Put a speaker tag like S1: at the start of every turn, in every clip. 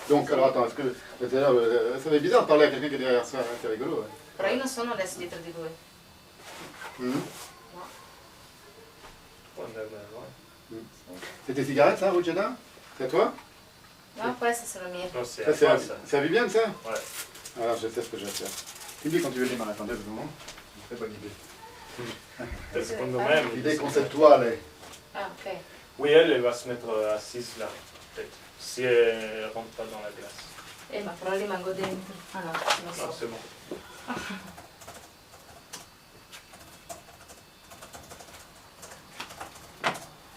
S1: Donc, alors attends, est-ce que... Ça fait bizarre de parler à quelqu'un qui est derrière ça, c'est rigolo. Ouais.
S2: Però io non sono adesso dietro di lui.
S1: Mhm.
S3: Può andare bene, no?
S1: C'est tes cigarettes, ça, Ruggiana? C'est à toi?
S2: No, queste sono mie.
S3: Non, c'est
S1: Ça,
S3: à toi, ça.
S1: c'est à Viviane, ça?
S3: Ouais.
S1: Alors, je sais ce que je vais faire. Tu me dis quand tu veux démarrer. Attendez, un moment. Très bonne idée.
S3: Secondo me...
S1: L'idée conceptuelle.
S2: Ah, ok.
S3: Oui, elle va se mettre assise là, peut-être. Si elle rentre pas dans la glace.
S2: Ma però rimango dentro. Ah no, non
S3: Non,
S2: so.
S3: c'est bon.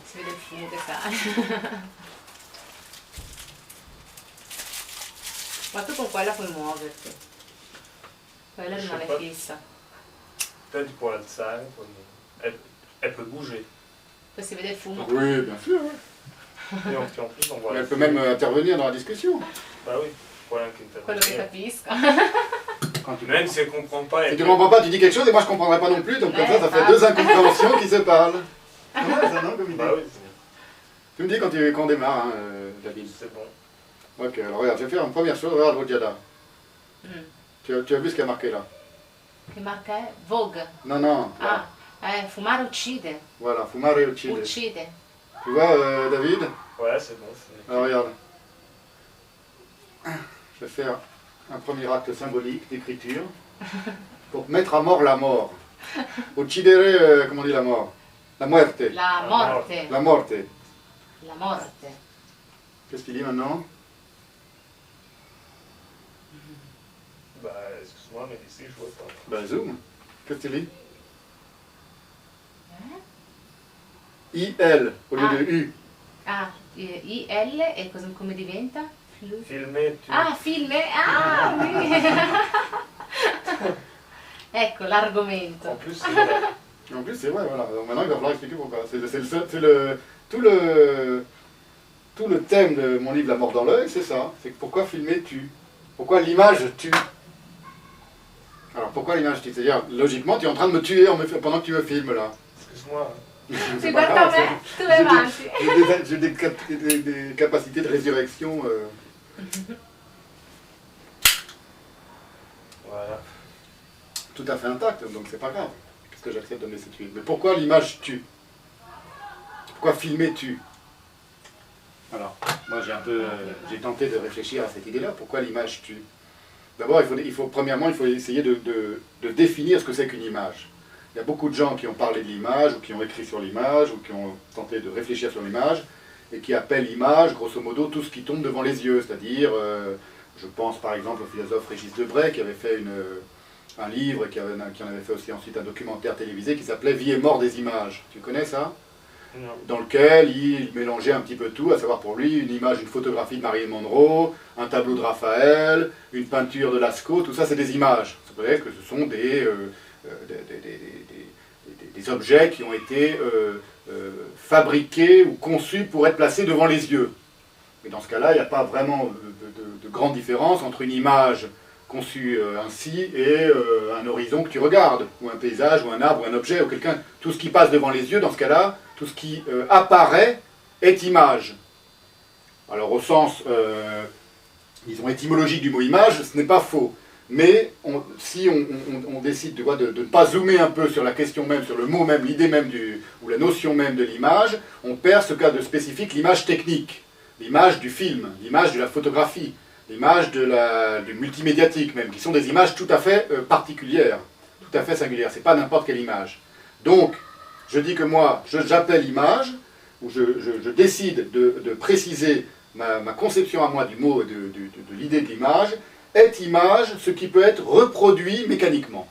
S2: Si vede il fumo che sale. Ma tu con quella puoi muoverti. Quella rimane
S3: pas.
S2: fissa.
S3: Peut-être pour l'alzare, elle peut bouger.
S2: Poi si vede il fumo.
S1: Oui, bien sûr. Ouais.
S3: Et en plus, on voit
S1: Elle
S3: la
S1: peut
S3: fumée.
S1: même intervenir dans la discussion.
S3: Bah oui, voilà qui
S2: Quello che
S3: intervient.
S2: capisco.
S1: Quand tu
S3: Même si elle comprend pas...
S1: Si
S3: elle
S1: tu
S3: peut-
S1: comprends pas, tu dis quelque chose et moi je comprendrai pas non plus, donc comme ça fait deux incompréhensions qui se parlent. C'est pas mal ça, non, comme idée?
S3: Bah oui,
S1: Tu me dis quand on démarre, hein, David.
S3: c'est bon.
S1: Ok, alors regarde, je vais faire une première chose, regarde Ruggiana.
S2: Mm.
S1: Tu as vu ce qu'il y a marqué là?
S2: Che marca è? Vogue.
S1: Non, non. Là.
S2: Ah, fumare uccide.
S1: Voilà, fumare uccide.
S2: Uccide.
S1: Tu vois, David?
S3: Ouais, c'est bon. c'est-
S1: Alors regarde. Je vais faire un premier acte symbolique d'écriture pour mettre à mort la mort. Uccidere, comment on dit la mort? La muerte.
S2: La morte.
S1: La morte.
S2: La morte.
S1: Qu'est-ce qu'il dit maintenant?
S3: Bah, excuse-moi, mais ici, je vois pas.
S1: Ben zoom. Qu'est-ce qu'il dit? I-L au lieu de U.
S2: Ah, IL e cosa, come diventa?
S3: Filmer, tu...
S2: Ah, film. Ah, oui. Ecco l'argomento.
S3: En plus, c'est vrai.
S1: En plus, c'est vrai, voilà. Donc maintenant, il va falloir expliquer pourquoi. Tout le thème de mon livre La mort dans l'œil, c'est ça. C'est pourquoi filmer tue. Pourquoi l'image tue. Alors, pourquoi l'image tue? C'est-à-dire, logiquement, tu es en train de me tuer pendant que tu me filmes, là.
S3: Excuse-moi.
S1: C'est
S2: Tu
S1: pas
S2: guarda
S1: grave,
S2: me, tu vai avanti.
S1: J'ai des capacités de résurrection.
S3: Voilà.
S1: Tout à fait intactes, donc c'est pas grave. Qu'est-ce que j'accepte de me laisser tuer? Mais pourquoi l'image tue? Pourquoi filmer tue? Alors, moi j'ai tenté de réfléchir à cette idée-là. Pourquoi l'image tue? D'abord, premièrement, il faut essayer de définir ce que c'est qu'une image. Il y a beaucoup de gens qui ont parlé de l'image, ou qui ont écrit sur l'image, ou qui ont tenté de réfléchir sur l'image, et qui appellent image, grosso modo, tout ce qui tombe devant les yeux. C'est-à-dire, je pense par exemple au philosophe Régis Debray, qui avait fait un livre, qui en avait fait aussi ensuite un documentaire télévisé, qui s'appelait Vie et mort des images. Tu connais ça?
S3: Non.
S1: Dans lequel il mélangeait un petit peu tout, à savoir pour lui, une image, une photographie de Marilyn Monroe, un tableau de Raphaël, une peinture de Lascaux, tout ça c'est des images. Ça veut dire que ce sont des objets qui ont été fabriqués ou conçus pour être placés devant les yeux. Mais dans ce cas-là, il n'y a pas vraiment de grande différence entre une image conçue ainsi et un horizon que tu regardes, ou un paysage, ou un arbre, ou un objet, ou quelqu'un. Tout ce qui passe devant les yeux, dans ce cas-là, tout ce qui apparaît est image. Alors au sens, disons, étymologique du mot image, ce n'est pas faux. Mais si on décide de ne pas zoomer un peu sur la question même, sur le mot même, l'idée même, ou la notion même de l'image, on perd ce cas de spécifique, l'image technique, l'image du film, l'image de la photographie, l'image du multimédiatique même, qui sont des images tout à fait particulières, tout à fait singulières. C'est pas n'importe quelle image. Donc, je dis que moi, j'appelle image, ou je décide de préciser ma conception à moi du mot, de l'idée de l'image, est image ce qui peut être reproduit mécaniquement.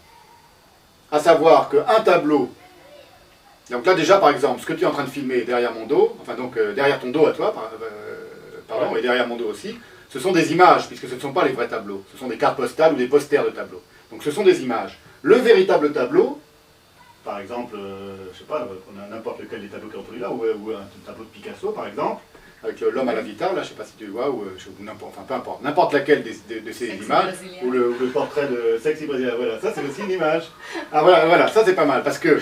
S1: À savoir qu'un tableau, donc là déjà par exemple, ce que tu es en train de filmer derrière mon dos, enfin donc derrière ton dos à toi, pardon, et derrière mon dos aussi, ce sont des images, puisque ce ne sont pas les vrais tableaux, ce sont des cartes postales ou des posters de tableaux. Donc ce sont des images. Le véritable tableau, par exemple, je sais pas, on a n'importe lequel des tableaux qui ont pris là, ou un tableau de Picasso par exemple, avec l'homme à la guitare, là, je ne sais pas si tu vois, ou n'importe, enfin peu importe, n'importe laquelle de ces
S2: Sexy
S1: images,
S2: brésilien.
S1: ou le portrait de Sexy Brésilien, voilà, ça c'est aussi une image. Ah voilà, ça c'est pas mal, parce que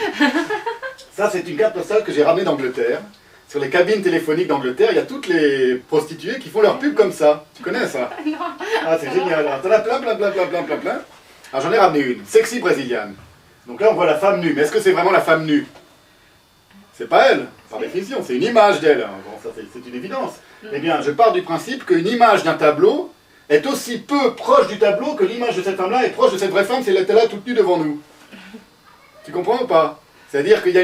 S1: ça c'est une carte postale que j'ai ramenée d'Angleterre, sur les cabines téléphoniques d'Angleterre, il y a toutes les prostituées qui font leur pub comme ça. Tu connais ça?
S2: Non.
S1: Ah, c'est génial. Alors, t'en as plein, plein, plein, plein, plein, plein, plein. Alors, j'en ai ramené une. Sexy brésilienne. Donc là, on voit la femme nue. Mais est-ce que c'est vraiment la femme nue? C'est pas elle, par définition. C'est une image d'elle. Bon, ça, c'est une évidence. Eh bien, je pars du principe qu'une image d'un tableau est aussi peu proche du tableau que l'image de cette femme-là est proche de cette vraie femme si elle était là toute nue devant nous. Tu comprends ou pas? C'est-à-dire qu'il y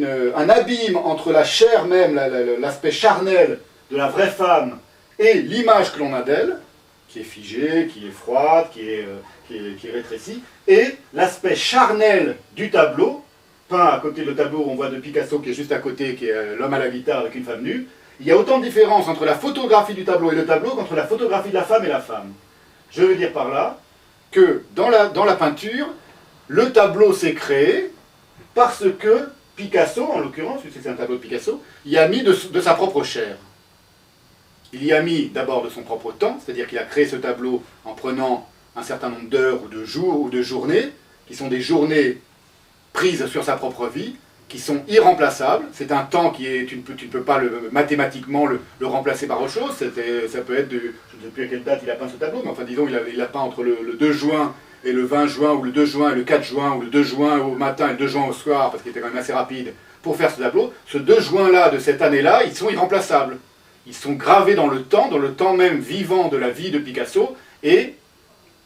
S1: a un abîme entre la chair même, l'aspect charnel de la vraie femme et l'image que l'on a d'elle, qui est figée, qui est froide, qui est rétrécie, et l'aspect charnel du tableau, peint à côté de le tableau où on voit de Picasso qui est juste à côté, qui est l'homme à la guitare avec une femme nue. Il y a autant de différence entre la photographie du tableau et le tableau qu'entre la photographie de la femme et la femme. Je veux dire par là que dans la peinture, le tableau s'est créé parce que Picasso, en l'occurrence, puisque c'est un tableau de Picasso, y a mis de sa propre chair. Il y a mis d'abord de son propre temps, c'est-à-dire qu'il a créé ce tableau en prenant un certain nombre d'heures ou de jours ou de journées, qui sont des journées prises sur sa propre vie, qui sont irremplaçables. C'est un temps qui est, tu ne peux pas mathématiquement le remplacer par autre chose. Ça peut être, je ne sais plus à quelle date il a peint ce tableau, mais enfin disons il a peint entre le 2 juin et le 20 juin, ou le 2 juin et le 4 juin, ou le 2 juin au matin et le 2 juin au soir, parce qu'il était quand même assez rapide pour faire ce tableau. Ce 2 juin-là, de cette année-là, ils sont irremplaçables. Ils sont gravés dans le temps même vivant de la vie de Picasso, et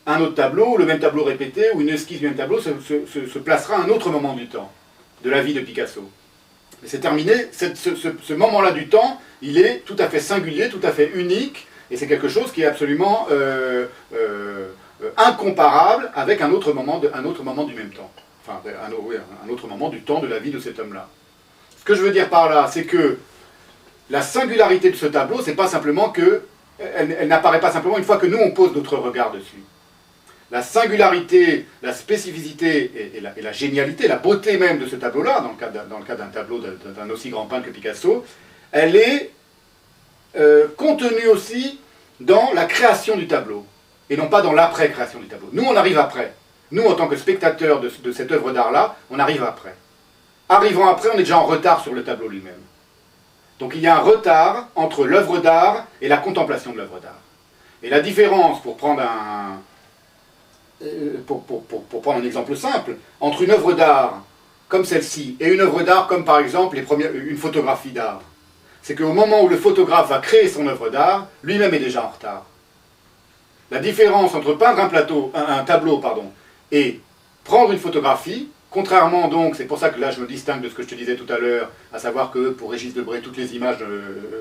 S1: un autre tableau, ou le même tableau répété, ou une esquisse du même tableau, se placera à un autre moment du temps, de la vie de Picasso. Mais c'est terminé, ce moment-là du temps, il est tout à fait singulier, tout à fait unique, et c'est quelque chose qui est absolument incomparable avec un autre moment du même temps. Enfin, un autre moment du temps de la vie de cet homme-là. Ce que je veux dire par là, c'est que la singularité de ce tableau, c'est pas simplement que elle n'apparaît pas simplement une fois que nous on pose notre regard dessus. La singularité, la spécificité et la génialité, la beauté même de ce tableau-là, dans le cas d'un tableau d'un aussi grand peintre que Picasso, elle est contenue aussi dans la création du tableau, et non pas dans l'après-création du tableau. Nous, on arrive après. Nous, en tant que spectateurs de cette œuvre d'art-là, on arrive après. Arrivant après, on est déjà en retard sur le tableau lui-même. Donc il y a un retard entre l'œuvre d'art et la contemplation de l'œuvre d'art. Et la différence, pour prendre un exemple simple, entre une œuvre d'art comme celle-ci et une œuvre d'art comme par exemple une photographie d'art, c'est qu'au moment où le photographe va créer son œuvre d'art, lui-même est déjà en retard. La différence entre peindre un tableau et prendre une photographie, contrairement donc, c'est pour ça que là je me distingue de ce que je te disais tout à l'heure, à savoir que pour Régis Debray, toutes les images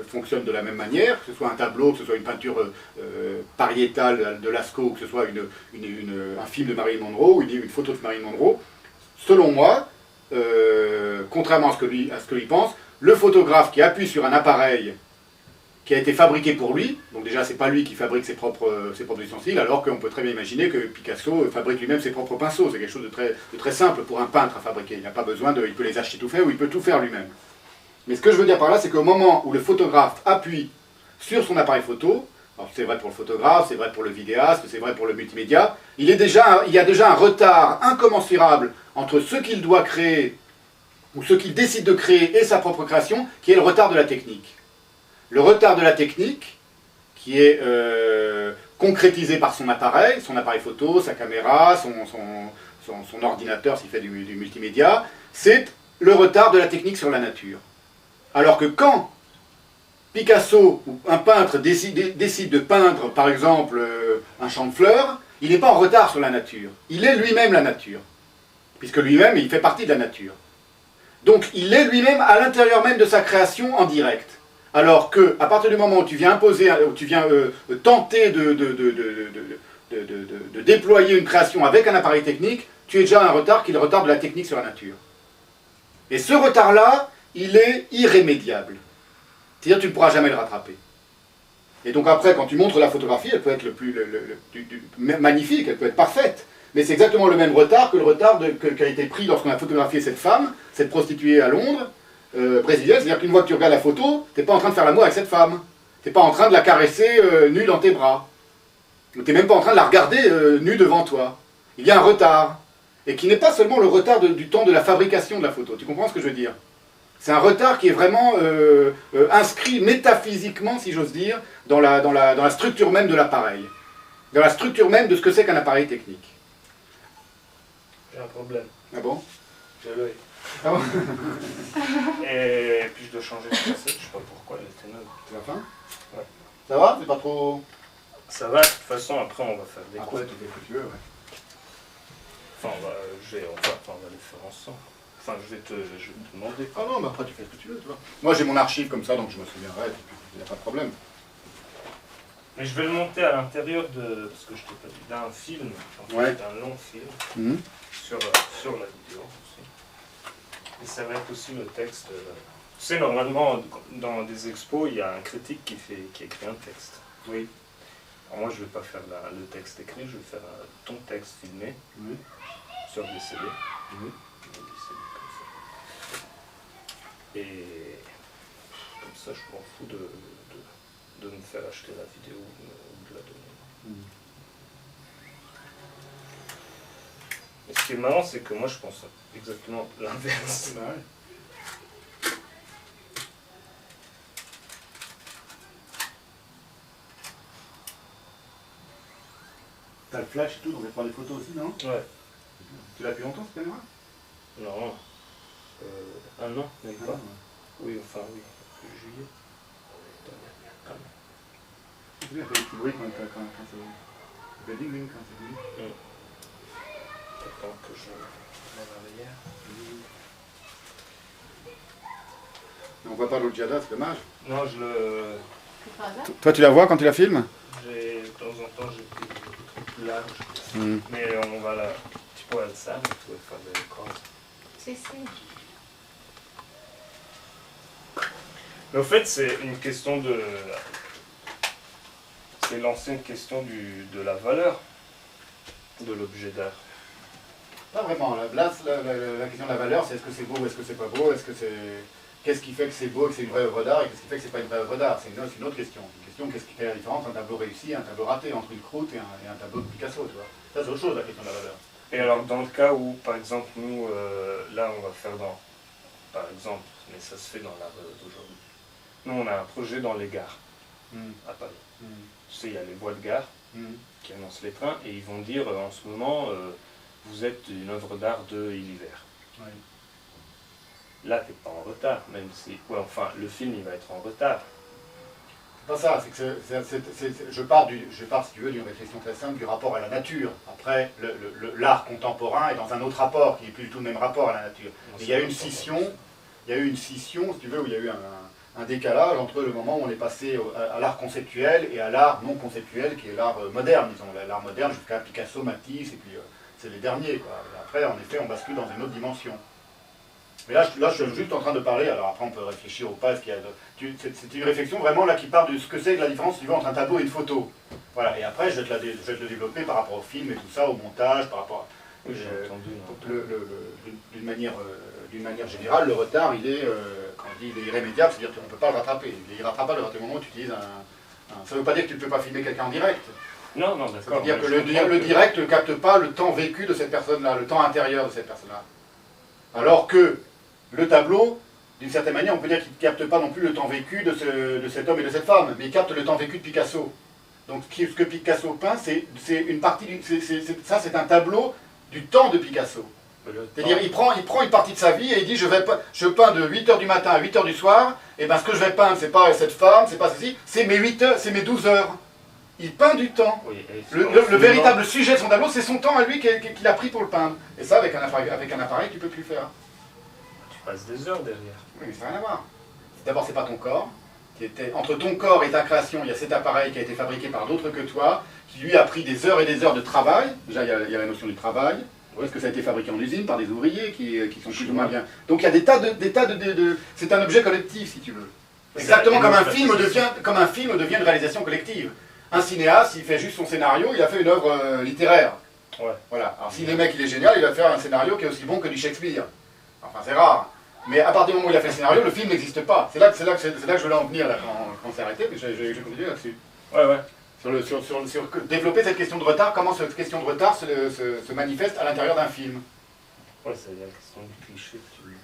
S1: fonctionnent de la même manière, que ce soit un tableau, que ce soit une peinture pariétale de Lascaux, que ce soit un film de Marilyn Monroe, ou une photo de Marilyn Monroe. Selon moi, contrairement à ce que lui pense, le photographe qui appuie sur un appareil qui a été fabriqué pour lui, donc déjà c'est pas lui qui fabrique ses propres ustensiles, alors qu'on peut très bien imaginer que Picasso fabrique lui-même ses propres pinceaux. C'est quelque chose de très simple pour un peintre à fabriquer. Il n'a pas besoin il peut les acheter tout fait, ou il peut tout faire lui-même. Mais ce que je veux dire par là, c'est qu'au moment où le photographe appuie sur son appareil photo, alors c'est vrai pour le photographe, c'est vrai pour le vidéaste, c'est vrai pour le multimédia, il y a déjà un retard incommensurable entre ce qu'il doit créer, ou ce qu'il décide de créer, et sa propre création, qui est le retard de la technique. Le retard de la technique, qui est concrétisé par son appareil photo, sa caméra, son ordinateur s'il fait du multimédia, c'est le retard de la technique sur la nature. Alors que quand Picasso ou un peintre décide de peindre, par exemple, un champ de fleurs, il n'est pas en retard sur la nature. Il est lui-même la nature, puisque lui-même, il fait partie de la nature. Donc il est lui-même à l'intérieur même de sa création en direct. Alors que, à partir du moment où tu viens tenter de déployer une création avec un appareil technique, tu es déjà à un retard qui est le retard de la technique sur la nature. Et ce retard-là, il est irrémédiable. C'est-à-dire que tu ne pourras jamais le rattraper. Et donc après, quand tu montres la photographie, elle peut être magnifique, elle peut être parfaite. Mais c'est exactement le même retard que le retard qui a été pris lorsqu'on a photographié cette femme, cette prostituée à Londres, brésilienne, c'est-à-dire qu'une fois que tu regardes la photo, tu n'es pas en train de faire l'amour avec cette femme. Tu n'es pas en train de la caresser nue dans tes bras. Tu n'es même pas en train de la regarder nue devant toi. Il y a un retard. Et qui n'est pas seulement le retard du temps de la fabrication de la photo. Tu comprends ce que je veux dire? C'est un retard qui est vraiment inscrit métaphysiquement, si j'ose dire, dans la structure même de l'appareil. Dans la structure même de ce que c'est qu'un appareil technique.
S3: J'ai un problème.
S1: Ah bon?
S3: J'ai l'œil.
S1: Ah bon?
S3: Et puis je dois changer de cassette, je sais pas pourquoi, elle était neuve.
S1: C'est la fin?
S3: Ouais.
S1: Ça va? C'est pas trop...
S3: Ça va, de toute façon, après on va faire des
S1: Après,
S3: cours.
S1: tu fais ce que tu veux, ouais.
S3: Enfin, on va les faire ensemble. Enfin, je vais te demander.
S1: Ah non, mais après tu fais ce que tu veux, tu vois. Moi j'ai mon archive comme ça, donc je me souviendrai, et puis il n'y a pas de problème.
S3: Mais je vais le monter à l'intérieur de, parce que je t'ai pas dit, d'un film, en fait,
S1: Ouais.
S3: d'un long film,
S1: Mhm.
S3: sur la vidéo aussi. Et ça va être aussi le texte. Tu sais, normalement, dans des expos, il y a un critique qui écrit un texte.
S1: Oui.
S3: Alors moi, je ne vais pas faire le texte écrit, je vais faire ton texte filmé
S1: Oui.
S3: sur des CD.
S1: Oui.
S3: Des CD comme ça. Et comme ça, je m'en fous de me faire acheter la vidéo ou de la donner.
S1: Mhm.
S3: Et ce qui est marrant, c'est que moi, je pense exactement l'inverse.
S1: Bah ouais. T'as le flash et tout, donc tu vas prendre des photos aussi, non?
S3: Ouais.
S1: Tu l'as depuis longtemps, cette caméra?
S3: Non. Un an, même
S1: Ah,
S3: pas.
S1: ouais.
S3: Oui, enfin, oui. Juillet. Un an.
S1: Tu sais, elle fait des petits bruits quand c'est... Ça fait ding ding quand c'est ding.
S3: Attends que je m'en arrière.
S1: Mais on voit pas l'autre Jada, c'est dommage.
S3: Non, je le...
S2: Par hasard?
S1: Toi tu la vois quand tu la filmes?
S3: De temps en temps, j'ai pris des trucs plus larges.
S1: Mhm.
S3: Mais on va la... Tu peux alzare, tu puoi fare delle cose.
S2: Sì, sì.
S3: Mais au fait, c'est une question de... C'est l'ancienne question de la valeur de l'objet d'art.
S1: Pas vraiment. Là, la question de la valeur, c'est est-ce que c'est beau ou est-ce que c'est pas beau? Est-ce que c'est... Qu'est-ce qui fait que c'est beau et que c'est une vraie œuvre d'art et qu'est-ce qui fait que c'est pas une vraie œuvre d'art? C'est une autre question. Une question, qu'est-ce qui fait la différence entre un tableau réussi et un tableau raté, entre une croûte et un tableau de Picasso, tu vois? Ça, c'est autre chose, la question de la valeur.
S3: Et alors, dans le cas où, par exemple, nous, là, on va faire dans... Par exemple, mais ça se fait dans l'art d'aujourd'hui. Nous, on a un projet dans les gares, à Paris. Tu sais, il y a les voies de gare qui annoncent les trains et ils vont dire, en ce moment, vous êtes une œuvre d'art de l'hiver.
S1: Oui.
S3: Là, t'es pas en retard, même si... Ouais, enfin, le film, il va être en retard.
S1: C'est pas ça, c'est que je pars, si tu veux, d'une réflexion très simple du rapport à la nature. Après, l'art contemporain est dans un autre rapport, qui n'est plus du tout le même rapport à la nature. Et il y a eu une scission, si tu veux, où il y a eu un décalage entre le moment où on est passé à l'art conceptuel et à l'art non conceptuel, qui est l'art moderne, disons. L'art moderne jusqu'à Picasso, Matisse, et puis c'est les derniers, quoi. Et après, en effet, on bascule dans une autre dimension. Mais là, je suis juste en train de parler, alors après on peut réfléchir au pas, c'est une réflexion vraiment là qui part de ce que c'est que la différence tu vois, entre un tableau et une photo. Voilà, et après je vais te le développer par rapport au film et tout ça, au montage, par rapport à...
S3: Oui, j'ai entendu.
S1: D'une manière générale, le retard, il est, quand on dit il est irrémédiable, c'est-à-dire qu'on ne peut pas le rattraper. Il est irrattrapable à partir du moment où tu utilises ça ne veut pas dire que tu ne peux pas filmer quelqu'un en direct.
S3: Non, non, d'accord.
S1: C'est-à-dire que le direct ne capte pas le temps vécu de cette personne-là, le temps intérieur de cette personne-là. Alors que le tableau, d'une certaine manière, on peut dire qu'il ne capte pas non plus le temps vécu de cet homme et de cette femme, mais il capte le temps vécu de Picasso. Donc ce que Picasso peint, c'est une partie ça c'est un tableau du temps de Picasso. C'est-à-dire il prend une partie de sa vie et il dit je peins de 8h du matin à 8h du soir, et ben ce que je vais peindre, c'est pas cette femme, c'est pas ceci, c'est mes 8 heures, c'est mes 12 heures. Il peint du temps.
S3: Oui,
S1: Le véritable sujet de son tableau, c'est son temps à lui qu'il a pris pour le peindre. Et ça, avec un appareil, tu peux plus faire.
S3: Tu passes des heures derrière.
S1: Oui, mais ça n'a rien à voir. D'abord, c'est pas ton corps. Entre ton corps et ta création, il y a cet appareil qui a été fabriqué par d'autres que toi, qui lui a pris des heures et des heures de travail. Déjà, il y a la notion du travail. Parce que ça a été fabriqué en usine par des ouvriers qui sont plus ou moins bien. Donc il y a des tas de c'est un objet collectif, si tu veux. Exactement comme un film devient une réalisation collective. Un cinéaste, il fait juste son scénario, il a fait une œuvre littéraire.
S3: Ouais.
S1: Voilà. Alors si le mec il est génial, il va faire un scénario qui est aussi bon que du Shakespeare. Enfin c'est rare. Mais à partir du moment où il a fait le scénario, le film n'existe pas. C'est là que je voulais en venir là, quand c'est arrêté, mais j'ai continué là-dessus.
S3: Ouais, ouais.
S1: Sur développer cette question de retard, comment cette question de retard se manifeste à l'intérieur d'un film.
S3: Ouais, c'est la question du cliché que tu disais.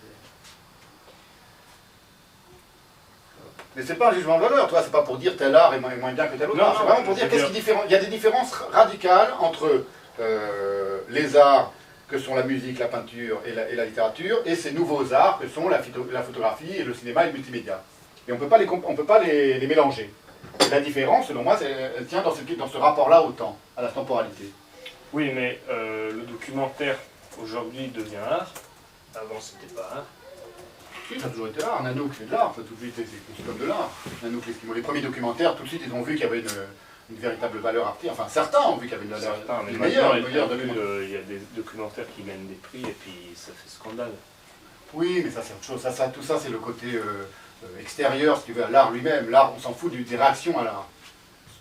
S1: Mais c'est pas un jugement de valeur, toi, c'est pas pour dire tel art est moins bien que tel autre
S3: Non,
S1: art. C'est
S3: non,
S1: vraiment pour
S3: je
S1: dire
S3: veux
S1: qu'est-ce qui est différent. Il y a des différences radicales entre les arts que sont la musique, la peinture et la littérature, et ces nouveaux arts que sont la photographie et le cinéma et le multimédia. Et on peut pas les mélanger. Et la différence, selon moi, elle tient dans ce rapport-là au temps, à la temporalité.
S3: Oui, mais le documentaire aujourd'hui devient art. Avant, c'était pas art.
S1: Si, ça a toujours été l'art. Nanook, c'est de l'art, ça tout de suite, c'est conçu comme de l'art. Nanook, les premiers documentaires, tout de suite, ils ont vu qu'il y avait une véritable valeur artistique. Enfin, certains ont vu qu'il y avait une valeur
S3: Certains, mais
S1: meilleure
S3: maintenant, il y a des documentaires qui gagnent des prix et puis ça fait scandale.
S1: Oui, mais ça, c'est autre chose. Tout ça, c'est le côté extérieur, si tu veux, à l'art lui-même. L'art, on s'en fout des réactions à l'art.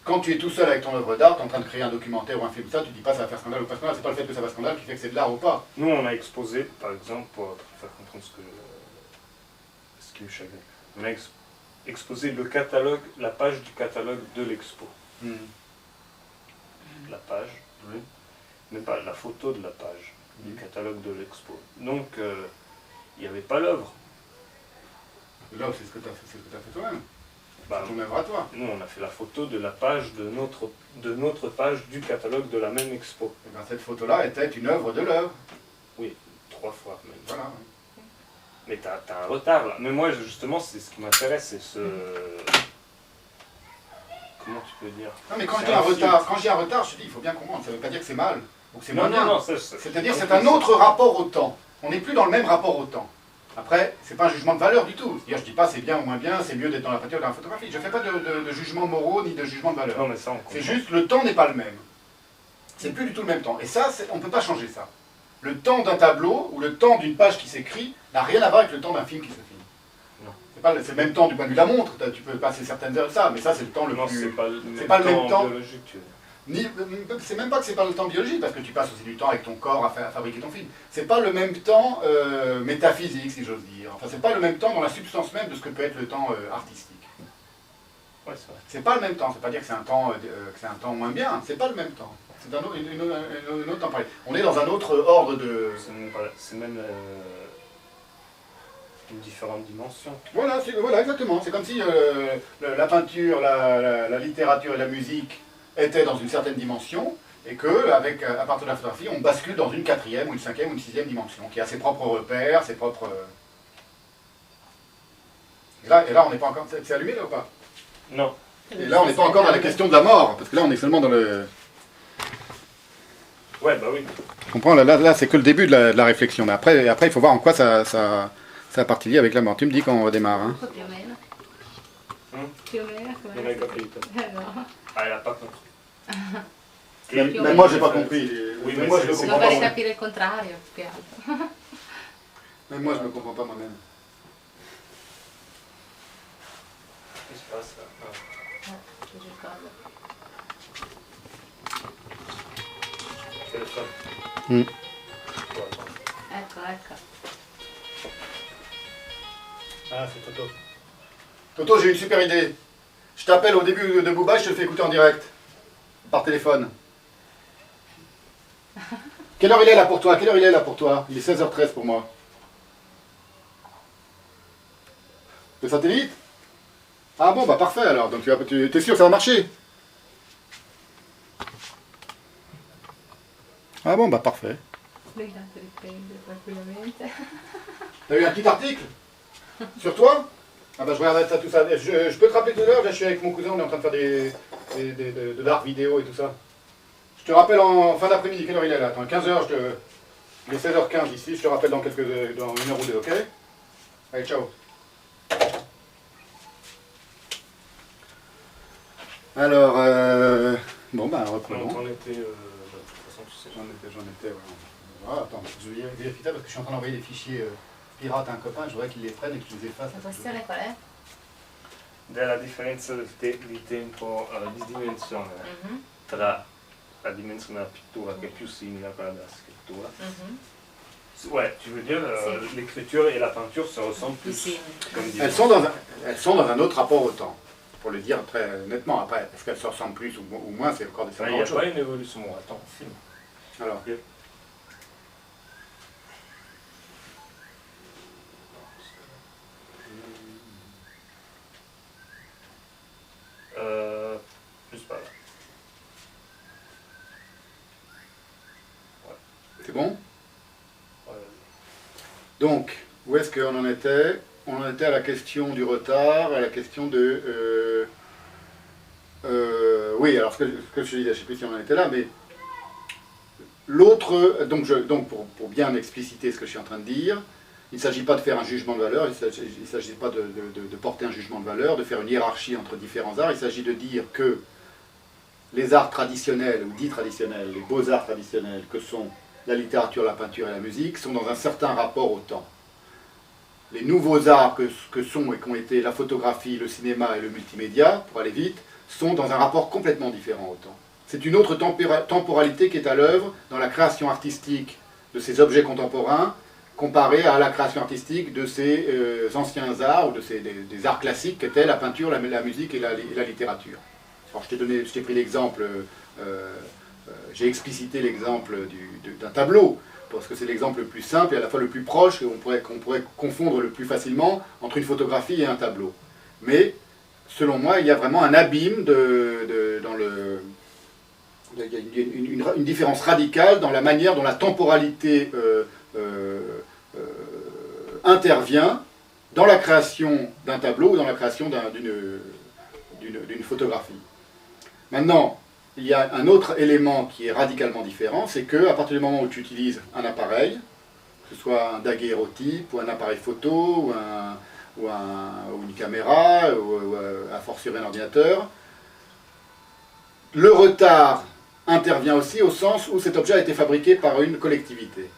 S1: Quand tu es tout seul avec ton œuvre d'art, tu es en train de créer un documentaire ou un film, ça, tu dis pas ça va faire scandale ou pas scandale. C'est pas le fait que ça va scandale qui fait que c'est de l'art ou pas.
S3: Nous, on a exposé, par exemple, pour faire comprendre ce qui me chagrine, on a exposé le catalogue, la page du catalogue de l'expo. La page,
S1: Oui.
S3: mais pas la photo de la page du catalogue de l'expo. Donc, il n'y avait pas l'œuvre.
S1: L'œuvre, c'est ce que tu as fait toi-même.
S3: Bah,
S1: C'est ton œuvre à toi.
S3: nous, on a fait la photo de la page de notre page du catalogue de la même expo.
S1: Et bien, cette photo-là était une œuvre de l'œuvre.
S3: Oui, 3 fois même.
S1: Voilà.
S3: Mais t'as un retard là. Mais moi, justement, c'est ce qui m'intéresse, c'est ce... Comment tu peux dire?
S1: Non, mais quand
S3: C'est
S1: j'ai un
S3: filtre.
S1: retard, je te dis, il faut bien comprendre. Ça ne veut pas dire que c'est mal ou que c'est moins
S3: Non,
S1: bien.
S3: non, non,
S1: C'est-à-dire c'est un autre rapport au temps. On n'est plus dans le même rapport au temps. Après, c'est pas un jugement de valeur du tout. C'est-à-dire, je dis pas c'est bien ou moins bien, c'est mieux d'être dans la peinture ou dans la photographie. Je fais pas de jugement moraux ni de jugement de valeur.
S3: Non, mais ça, on
S1: C'est
S3: comprend.
S1: juste le temps n'est pas le même. C'est plus du tout le même temps. Et ça, on ne peut pas changer ça. Le temps d'un tableau ou le temps d'une page qui s'écrit n'a rien à voir avec le temps d'un film qui se filme.
S3: Non.
S1: C'est le même temps du point de vue de la montre. Tu peux passer certaines heures ça, mais ça c'est le temps le
S3: Non,
S1: plus.
S3: c'est pas
S1: pas le même temps.
S3: biologique, tu veux dire.
S1: C'est même pas que c'est pas le temps biologique, parce que tu passes aussi du temps avec ton corps à fabriquer ton film. C'est pas le même temps métaphysique, si j'ose dire. Enfin, c'est pas le même temps dans la substance même de ce que peut être le temps artistique.
S3: Ouais, c'est vrai.
S1: C'est pas le même temps. C'est pas dire que c'est un temps moins bien. C'est pas le même temps. C'est une autre temporalité. On est dans un autre ordre de.
S3: C'est même une différente dimension.
S1: Voilà, exactement. C'est comme si la peinture, la littérature et la musique étaient dans une certaine dimension, et que, à partir de la photographie, on bascule dans une 4e ou une 5e ou une 6e dimension, qui a ses propres repères, ses propres. Et là, on n'est pas encore. C'est allumé là ou pas?
S3: Non.
S1: Et là, on n'est pas encore dans la question de la mort, parce que là, on est seulement dans le.
S3: Ouais, bah oui.
S1: Tu comprends? Là c'est que le début de la réflexion. Mais après, il faut voir en quoi ça a partie liée avec la mort. Tu me dis quand on redémarre. Hein.
S2: Più o meno.
S3: Hum?
S2: Più o meno, come
S3: Non hai capito.
S2: No.
S3: Ah, elle a pas compris.
S1: Même moi, j'ai pas compris.
S3: Oui,
S1: Même
S3: mais
S1: moi, je le
S3: c'est-
S1: comprends
S2: Non,
S1: pas.
S2: per capire il contrario, più che altro.
S1: Même moi, je ne comprends pas moi-même.
S3: Qu'est-ce qui se passe là? Ah.
S2: Che cosa.
S3: Téléphone.
S1: Hmm.
S3: Ouais, attends.
S2: Ecco.
S1: Ah, c'est Toto. Toto, j'ai une super idée. Je t'appelle au début de Booba, je te le fais écouter en direct. Par téléphone. Quelle heure il est là pour toi? Quelle heure il est là pour toi? Il est 16h13 pour moi. Le satellite? Ah bon, bah parfait alors. Donc t'es sûr que ça va marcher? Ah bon, bah parfait.
S2: Lui intanto riprende tranquillamente.
S1: T'as eu un petit article? Sur toi? Ah bah je regarde ça, tout ça. Je peux te rappeler tout à l'heure, là je suis avec mon cousin, on est en train de faire de l'art vidéo et tout ça. Je te rappelle en fin d'après-midi, quelle heure il est là? Attends, 15h, il est 16h15 ici, je te rappelle dans une heure ou deux, ok? Allez, ciao. Alors, bon bah reprenons.
S3: Donc on était... de toute façon, tu sais.
S1: J'en étais, ouais. Voilà, attends, je vais vérifier ça parce que je suis en train d'envoyer des fichiers pirates à un copain, je voudrais qu'il les prenne et que je les efface.
S2: La questione qual è?
S3: Della differenza di tempo, di dimensione
S2: Mhm,
S3: tra la dimensione della pittura che è più simile a quella della scrittura.
S2: mhm.
S3: Ouais, tu veux dire,
S2: Si.
S3: l'écriture et la peinture se ressemblent
S2: Più
S3: plus.
S2: simili.
S3: Comme
S1: Elles sont dans un autre rapport au temps, pour le dire très nettement. Après, est-ce qu'elles se ressemblent plus ou moins, c'est encore
S3: Il n'y
S1: autre
S3: a
S1: chose.
S3: pas une évolution. Bon, attends, film.
S1: Alors, Donc, où est-ce qu'on en était? On en était à la question du retard, à la question de... oui, alors ce que je disais, je ne sais plus si on en était là, mais l'autre... Donc pour bien expliciter ce que je suis en train de dire, il ne s'agit pas de faire un jugement de valeur, il ne s'agit pas de porter un jugement de valeur, de faire une hiérarchie entre différents arts, il s'agit de dire que les arts traditionnels, ou dits traditionnels, les beaux-arts traditionnels, que sont la littérature, la peinture et la musique, sont dans un certain rapport au temps. Les nouveaux arts que sont et qu'ont été la photographie, le cinéma et le multimédia, pour aller vite, sont dans un rapport complètement différent au temps. C'est une autre temporalité qui est à l'œuvre dans la création artistique de ces objets contemporains, comparée à la création artistique de ces anciens arts, ou des arts classiques qu'étaient la peinture, la musique et la littérature. Alors je t'ai pris l'exemple, j'ai explicité l'exemple d'un tableau, parce que c'est l'exemple le plus simple et à la fois le plus proche, qu'on pourrait confondre le plus facilement entre une photographie et un tableau. Mais, selon moi, il y a vraiment un abîme il y a une différence radicale dans la manière dont la temporalité intervient dans la création d'un tableau ou dans la création d'une photographie. Maintenant, il y a un autre élément qui est radicalement différent, c'est qu'à partir du moment où tu utilises un appareil, que ce soit un daguerréotype, ou un appareil photo, ou une caméra, ou a fortiori un ordinateur, le retard intervient aussi au sens où cet objet a été fabriqué par une collectivité.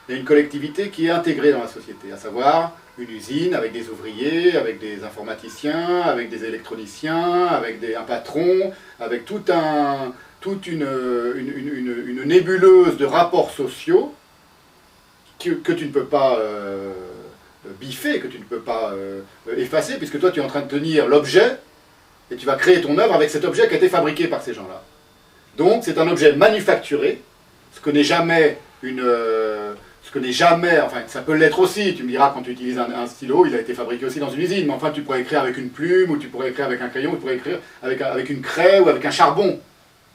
S1: Il y a une collectivité qui est intégrée dans la société, à savoir une usine avec des ouvriers, avec des informaticiens, avec des électroniciens, avec un patron, avec toute une nébuleuse de rapports sociaux que tu ne peux pas biffer, que tu ne peux pas effacer, puisque toi tu es en train de tenir l'objet, et tu vas créer ton œuvre avec cet objet qui a été fabriqué par ces gens-là. Donc c'est un objet manufacturé, ce que n'est jamais enfin ça peut l'être aussi, tu me diras quand tu utilises un stylo, il a été fabriqué aussi dans une usine, mais enfin tu pourrais écrire avec une plume, ou tu pourrais écrire avec un crayon, ou tu pourrais écrire avec une craie, ou avec un charbon.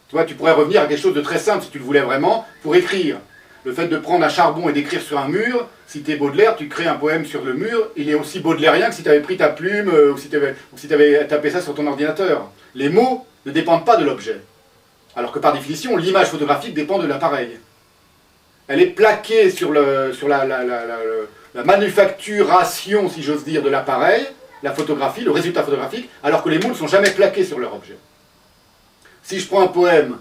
S1: Tu vois, tu pourrais revenir à quelque chose de très simple si tu le voulais vraiment, pour écrire. Le fait de prendre un charbon et d'écrire sur un mur, si tu es Baudelaire, tu crées un poème sur le mur, il est aussi baudelairien que si tu avais pris ta plume, ou si tu avais tapé ça sur ton ordinateur. Les mots ne dépendent pas de l'objet. Alors que par définition, l'image photographique dépend de l'appareil. Elle est plaquée sur la manufacturation, si j'ose dire, de l'appareil, la photographie, le résultat photographique, alors que les mots ne sont jamais plaqués sur leur objet. Si je prends un poème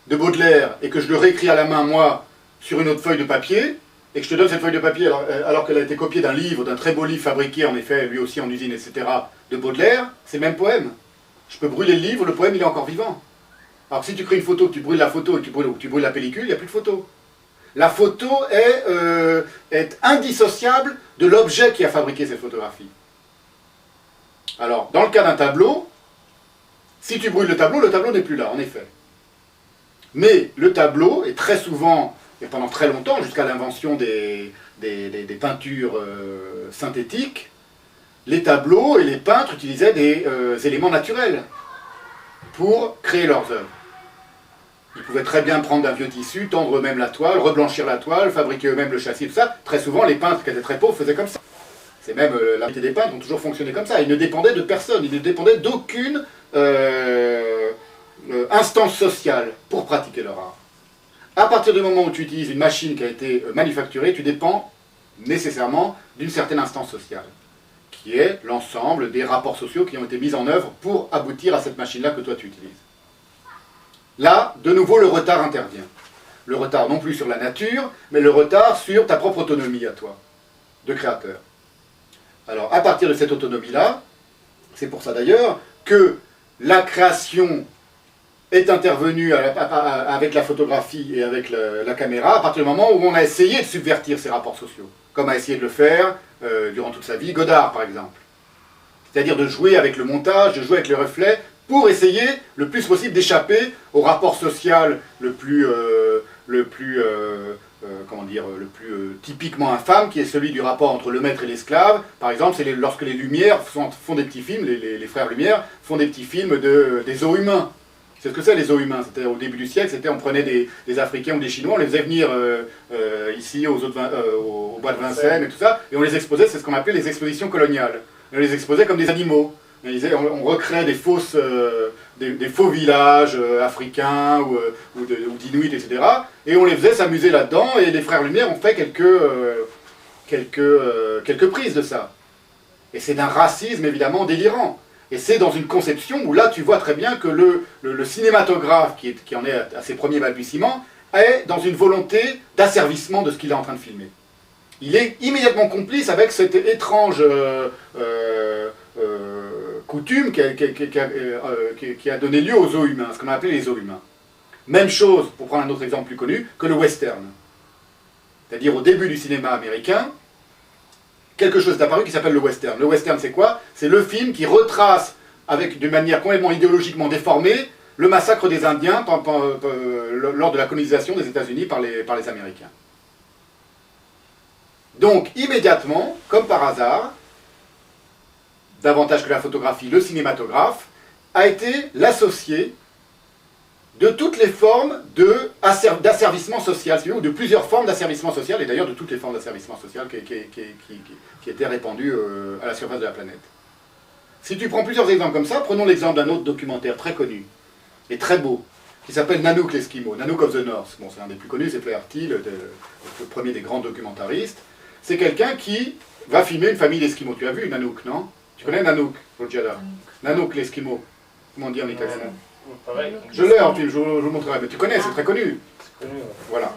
S1: de Baudelaire et que je le réécris à la main, moi, sur une autre feuille de papier, et que je te donne cette feuille de papier alors qu'elle a été copiée d'un livre, d'un très beau livre fabriqué, en effet, lui aussi en usine, etc., de Baudelaire, c'est le même poème. Je peux brûler le livre, le poème, il est encore vivant. Alors si tu crées une photo, que tu brûles la photo et que tu brûles la pellicule, il n'y a plus de photo. La photo est indissociable de l'objet qui a fabriqué cette photographie. Alors, dans le cas d'un tableau, si tu brûles le tableau n'est plus là, en effet. Mais le tableau est très souvent, et pendant très longtemps, jusqu'à l'invention des peintures synthétiques, les tableaux et les peintres utilisaient des éléments naturels pour créer leurs œuvres. Ils pouvaient très bien prendre un vieux tissu, tendre eux-mêmes la toile, reblanchir la toile, fabriquer eux-mêmes le châssis, tout ça. Très souvent, les peintres qui étaient très pauvres faisaient comme ça. C'est même la majorité des peintres ont toujours fonctionné comme ça. Ils ne dépendaient de personne, ils ne dépendaient d'aucune instance sociale pour pratiquer leur art. À partir du moment où tu utilises une machine qui a été manufacturée, tu dépends nécessairement d'une certaine instance sociale, qui est l'ensemble des rapports sociaux qui ont été mis en œuvre pour aboutir à cette machine-là que toi tu utilises. Là, de nouveau, le retard intervient. Le retard non plus sur la nature, mais le retard sur ta propre autonomie à toi, de créateur. Alors, à partir de cette autonomie-là, c'est pour ça d'ailleurs que la création est intervenue avec la photographie et avec la caméra à partir du moment où on a essayé de subvertir ces rapports sociaux, comme a essayé de le faire durant toute sa vie Godard, par exemple. C'est-à-dire de jouer avec le montage, de jouer avec les reflets, pour essayer le plus possible d'échapper au rapport social le plus typiquement infâme, qui est celui du rapport entre le maître et l'esclave. Par exemple, c'est lorsque les Lumières font des petits films, les frères Lumière font des petits films des os humains. C'est ce que c'est les zoos humains. C'était au début du siècle, c'était on prenait des Africains ou des Chinois, on les faisait venir ici au bois de Vincennes et tout ça, et on les exposait, c'est ce qu'on appelait les expositions coloniales. On les exposait comme des animaux. On recréait des faux villages africains ou d'Inuits, etc. Et on les faisait s'amuser là-dedans, et les Frères Lumière ont fait quelques prises de ça. Et c'est d'un racisme évidemment délirant. Et c'est dans une conception où là tu vois très bien que le cinématographe, qui en est à ses premiers balbutiements, est dans une volonté d'asservissement de ce qu'il est en train de filmer. Il est immédiatement complice avec cette étrange coutume qui a donné lieu aux zoos humains, ce qu'on a appelé les zoos humains. Même chose, pour prendre un autre exemple plus connu, que le western. C'est-à-dire au début du cinéma américain, quelque chose est apparu qui s'appelle le western. Le western, c'est quoi? C'est le film qui retrace, d'une manière complètement idéologiquement déformée, le massacre des Indiens lors de la colonisation des États-Unis par les Américains. Donc, immédiatement, comme par hasard, davantage que la photographie, le cinématographe, a été l'associé de toutes les formes d'asservissement social, ou de plusieurs formes d'asservissement social, et d'ailleurs de toutes les formes d'asservissement social qui étaient répandues à la surface de la planète. Si tu prends plusieurs exemples comme ça, prenons l'exemple d'un autre documentaire très connu et très beau, qui s'appelle Nanook l'Esquimau, Nanook of the North. Bon, c'est un des plus connus, c'est Flaherty, le premier des grands documentaristes. C'est quelqu'un qui va filmer une famille d'Esquimaux. Tu as vu Nanook, non? Tu connais Nanook, Rojada? Nanook l'Esquimau. Comment on dit en italien?
S3: Pareil.
S1: Je l'ai en film, je vous le montrerai. Mais tu connais, c'est très connu.
S3: C'est connu, ouais.
S1: Voilà.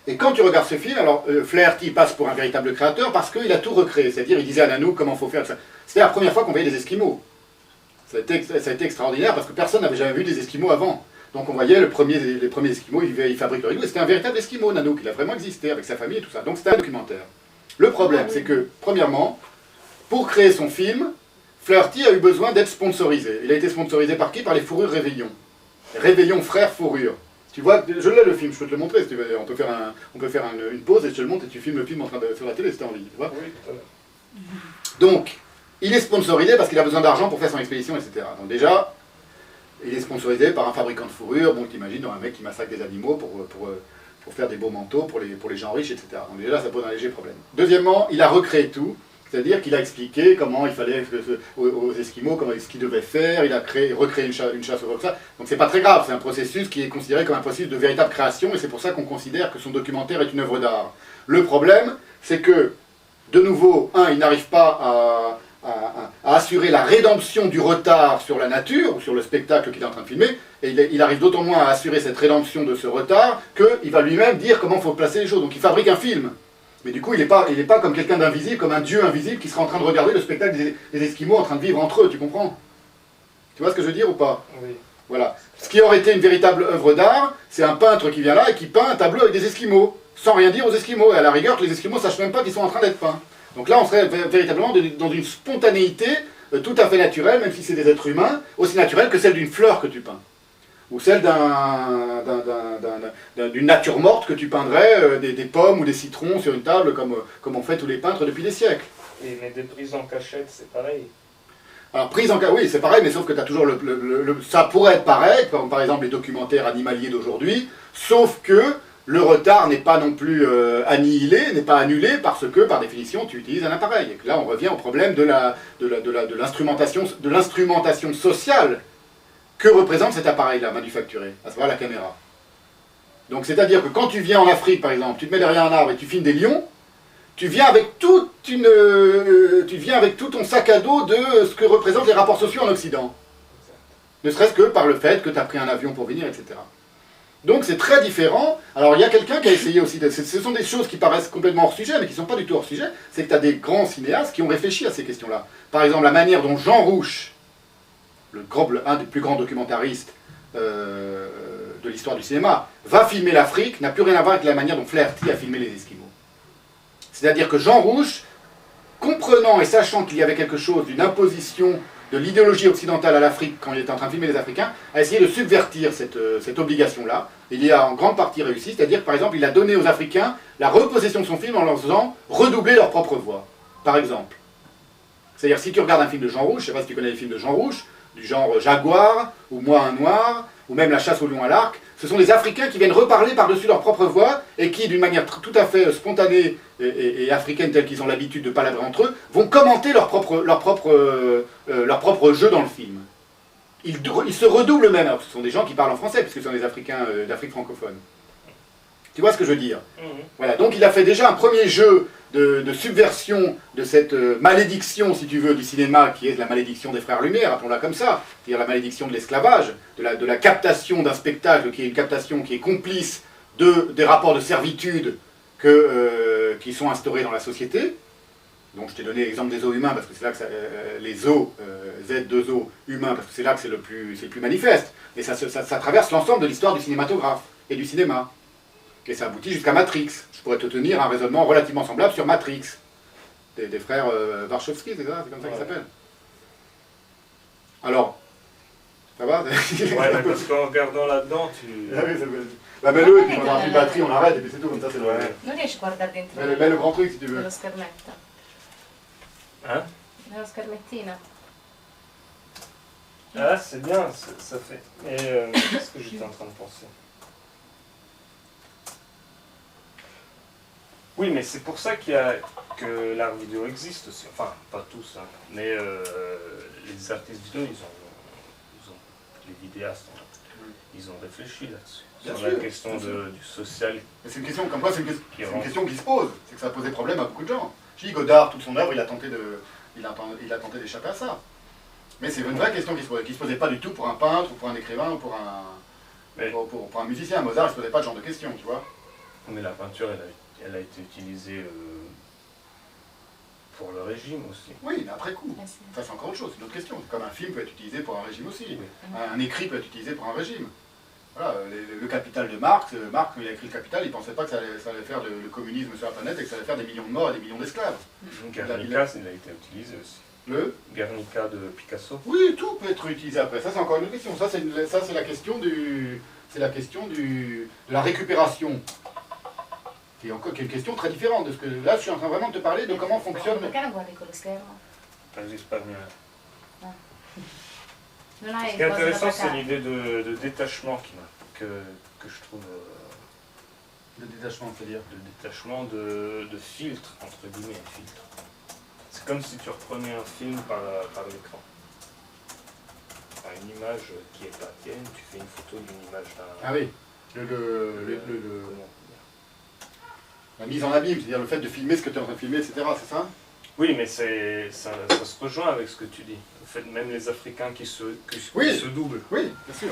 S1: Et quand tu regardes ce film, alors Flaherty passe pour un véritable créateur parce qu'il a tout recréé. C'est-à-dire, il disait à Nanook comment il faut faire ça. C'était la première fois qu'on voyait des Esquimaux. Ça a été extraordinaire parce que personne n'avait jamais vu des Esquimaux avant. Donc on voyait les premiers Esquimaux, ils fabriquent leur igloo. Et c'était un véritable Esquimau, Nanook. Il a vraiment existé avec sa famille et tout ça. Donc c'était un documentaire. Le problème, c'est que, premièrement, pour créer son film, Flaherty a eu besoin d'être sponsorisé. Il a été sponsorisé par qui? Par les fourrures Réveillon. Réveillon Frères Fourrure. Tu vois, je l'ai le film, je peux te le montrer si tu veux. On peut faire une pause et je te le montre et tu filmes le film en train de sur la télé si tu as envie. Tu vois?
S3: Oui, tout à fait.
S1: Donc, il est sponsorisé parce qu'il a besoin d'argent pour faire son expédition, etc. Donc déjà, il est sponsorisé par un fabricant de fourrure. Bon, t'imagines, un mec qui massacre des animaux pour faire des beaux manteaux pour les gens riches, etc. Donc déjà, ça pose un léger problème. Deuxièmement, il a recréé tout. C'est-à-dire qu'il a expliqué comment il fallait aux Esquimaux, ce qu'ils devaient faire, il a recréé une chasse au ça. Donc c'est pas très grave, c'est un processus qui est considéré comme un processus de véritable création, et c'est pour ça qu'on considère que son documentaire est une œuvre d'art. Le problème, c'est que, de nouveau, il n'arrive pas à assurer la rédemption du retard sur la nature, ou sur le spectacle qu'il est en train de filmer, et il arrive d'autant moins à assurer cette rédemption de ce retard, qu'il va lui-même dire comment il faut placer les choses. Donc il fabrique un film. Mais du coup, il n'est pas comme quelqu'un d'invisible, comme un dieu invisible qui sera en train de regarder le spectacle des Esquimaux en train de vivre entre eux, tu comprends? Tu vois ce que je veux dire ou pas?
S3: Oui.
S1: Voilà. Ce qui aurait été une véritable œuvre d'art, c'est un peintre qui vient là et qui peint un tableau avec des Esquimaux, sans rien dire aux Esquimaux. Et à la rigueur, que les Esquimaux ne sachent même pas qu'ils sont en train d'être peints. Donc là, on serait véritablement dans une spontanéité tout à fait naturelle, même si c'est des êtres humains, aussi naturelle que celle d'une fleur que tu peins. Ou celle d'une nature morte que tu peindrais, des pommes ou des citrons sur une table, comme ont fait tous les peintres depuis des siècles.
S3: Mais des prises en cachette, c'est pareil.
S1: Alors, prise en cachette, oui, c'est pareil, mais sauf que tu as toujours ça pourrait être pareil, comme par exemple les documentaires animaliers d'aujourd'hui, sauf que le retard n'est pas non plus annihilé, n'est pas annulé, parce que, par définition, tu utilises un appareil. Et que là, on revient au problème de l'instrumentation sociale que représente cet appareil-là, manufacturé, à savoir la caméra. Donc c'est-à-dire que quand tu viens en Afrique, par exemple, tu te mets derrière un arbre et tu filmes des lions, tu viens avec tout ton sac à dos de ce que représentent les rapports sociaux en Occident. Ne serait-ce que par le fait que tu as pris un avion pour venir, etc. Donc c'est très différent. Alors il y a quelqu'un qui a essayé aussi, ce sont des choses qui paraissent complètement hors sujet, mais qui ne sont pas du tout hors sujet, c'est que tu as des grands cinéastes qui ont réfléchi à ces questions-là. Par exemple, la manière dont Jean Rouch, un des plus grands documentaristes de l'histoire du cinéma, va filmer l'Afrique, n'a plus rien à voir avec la manière dont Flaherty a filmé les Esquimaux. C'est-à-dire que Jean Rouch, comprenant et sachant qu'il y avait quelque chose d'une imposition de l'idéologie occidentale à l'Afrique quand il était en train de filmer les Africains, a essayé de subvertir cette obligation-là. Il y a en grande partie réussi, c'est-à-dire que par exemple, il a donné aux Africains la repossession de son film en leur faisant redoubler leur propre voix, par exemple. C'est-à-dire, si tu regardes un film de Jean Rouch, je ne sais pas si tu connais les films de Jean Rouch, du genre jaguar, ou moi un noir, ou même la chasse au lion à l'arc, ce sont des Africains qui viennent reparler par-dessus leur propre voix et qui, d'une manière tout à fait spontanée et africaine telle qu'ils ont l'habitude de palabrer entre eux, vont commenter leur propre jeu dans le film. Ils se redoublent même. Alors, ce sont des gens qui parlent en français, puisque ce sont des Africains d'Afrique francophone. Tu vois ce que je veux dire? Voilà, donc il a fait déjà un premier jeu de subversion de cette malédiction, si tu veux, du cinéma, qui est la malédiction des frères Lumière, appelons-la comme ça, c'est-à-dire la malédiction de l'esclavage, de la captation d'un spectacle qui est une captation qui est complice des rapports de servitude qui sont instaurés dans la société. Donc je t'ai donné l'exemple des os humains, parce que c'est là que les os, Z2O humains, parce que c'est là que c'est le plus manifeste. Mais ça traverse l'ensemble de l'histoire du cinématographe et du cinéma. Et ça aboutit jusqu'à Matrix. Je pourrais te tenir un raisonnement relativement semblable sur Matrix. Des frères Wachowski, c'est ça? C'est comme ça qu'ils s'appellent. Alors, ça va?
S3: Ouais, mais parce qu'en regardant là-dedans, tu...
S1: Ah oui, bah mets-le, et puis quand on n'a plus de batterie, on arrête, et puis c'est tout, comme ça c'est le...
S2: Non riesci a guardare dentro
S1: Mets le grand truc si tu veux.
S2: nello schermetto.
S3: Hein?
S2: Nello schermettino.
S3: Ah, c'est bien, ça fait. Et qu'est-ce que j'étais en train de penser? Oui, mais c'est pour ça que l'art vidéo existe aussi. Enfin, pas tous, hein, mais les artistes vidéo, ils ont les vidéastes, ils ont réfléchi là-dessus. Sur la question du social.
S1: C'est une question, comme quoi, c'est une question qui se pose. C'est que ça a posé problème à beaucoup de gens. Je dis Godard, toute son œuvre, il a tenté d'échapper à ça. Mais c'est une vraie question qui se posait pas du tout pour un peintre, ou pour un écrivain, ou pour un musicien. Mozart, il se posait pas ce genre de questions, tu vois.
S3: Mais la peinture, elle a été utilisée pour le régime aussi.
S1: Oui, mais après coup. Ça, c'est encore autre chose, c'est une autre question. Comme un film peut être utilisé pour un régime aussi. Un écrit peut être utilisé pour un régime. Voilà, le Capital de Marx, Marx, quand il a écrit le Capital, il ne pensait pas que ça allait faire le communisme sur la planète et que ça allait faire des millions de morts et des millions d'esclaves.
S3: Guernica, il a été utilisé aussi.
S1: Le
S3: Guernica de Picasso.
S1: Oui, tout peut être utilisé après. Ça, c'est encore une autre question. Ça, c'est la question de la récupération. Qui est une question très différente de ce que... Là, je suis en train vraiment de te parler de comment fonctionne...
S2: Perché non guardi con lo schermo?
S3: Pas risparmiare.
S2: Non hai
S3: Ce
S2: il
S3: qui est
S2: coso da
S3: intéressant, c'est
S2: attaccare?
S3: l'idée de détachement que je trouve...
S1: Le détachement, c'est-à-dire
S3: de détachement de filtre, entre guillemets, filtre. C'est comme si tu reprenais un film par l'écran. Par une image qui est pas tienne, tu fais une photo d'une image d'un...
S1: Ah oui, la mise en abîme, c'est-à-dire le fait de filmer ce que tu es en train de filmer, etc., c'est ça?
S3: Oui, mais ça se rejoint avec ce que tu dis. Le fait même les Africains qui se doublent.
S1: Oui, bien sûr.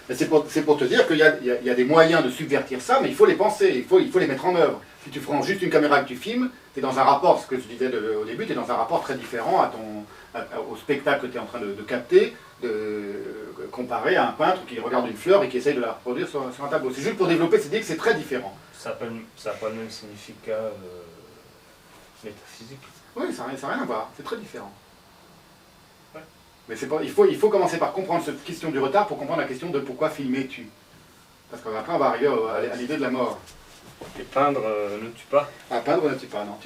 S1: Mais c'est pour te dire qu'il y a des moyens de subvertir ça, mais il faut les penser, il faut les mettre en œuvre. Si tu prends juste une caméra que tu filmes, tu es dans un rapport, ce que je disais au début, tu es dans un rapport très différent au spectacle que tu es en train de capter, comparé à un peintre qui regarde une fleur et qui essaye de la reproduire sur un tableau. C'est juste pour développer cette idée que c'est très différent.
S3: Ça n'a pas le même significat métaphysique.
S1: Oui, ça n'a rien à voir, c'est très différent.
S3: Ouais.
S1: Mais il faut commencer par comprendre cette question du retard pour comprendre la question de pourquoi filmer-tu. Parce qu'après on va arriver à l'idée de la mort.
S3: Et peindre ne tue pas.
S1: Ah, peindre ne tue pas, non. Non,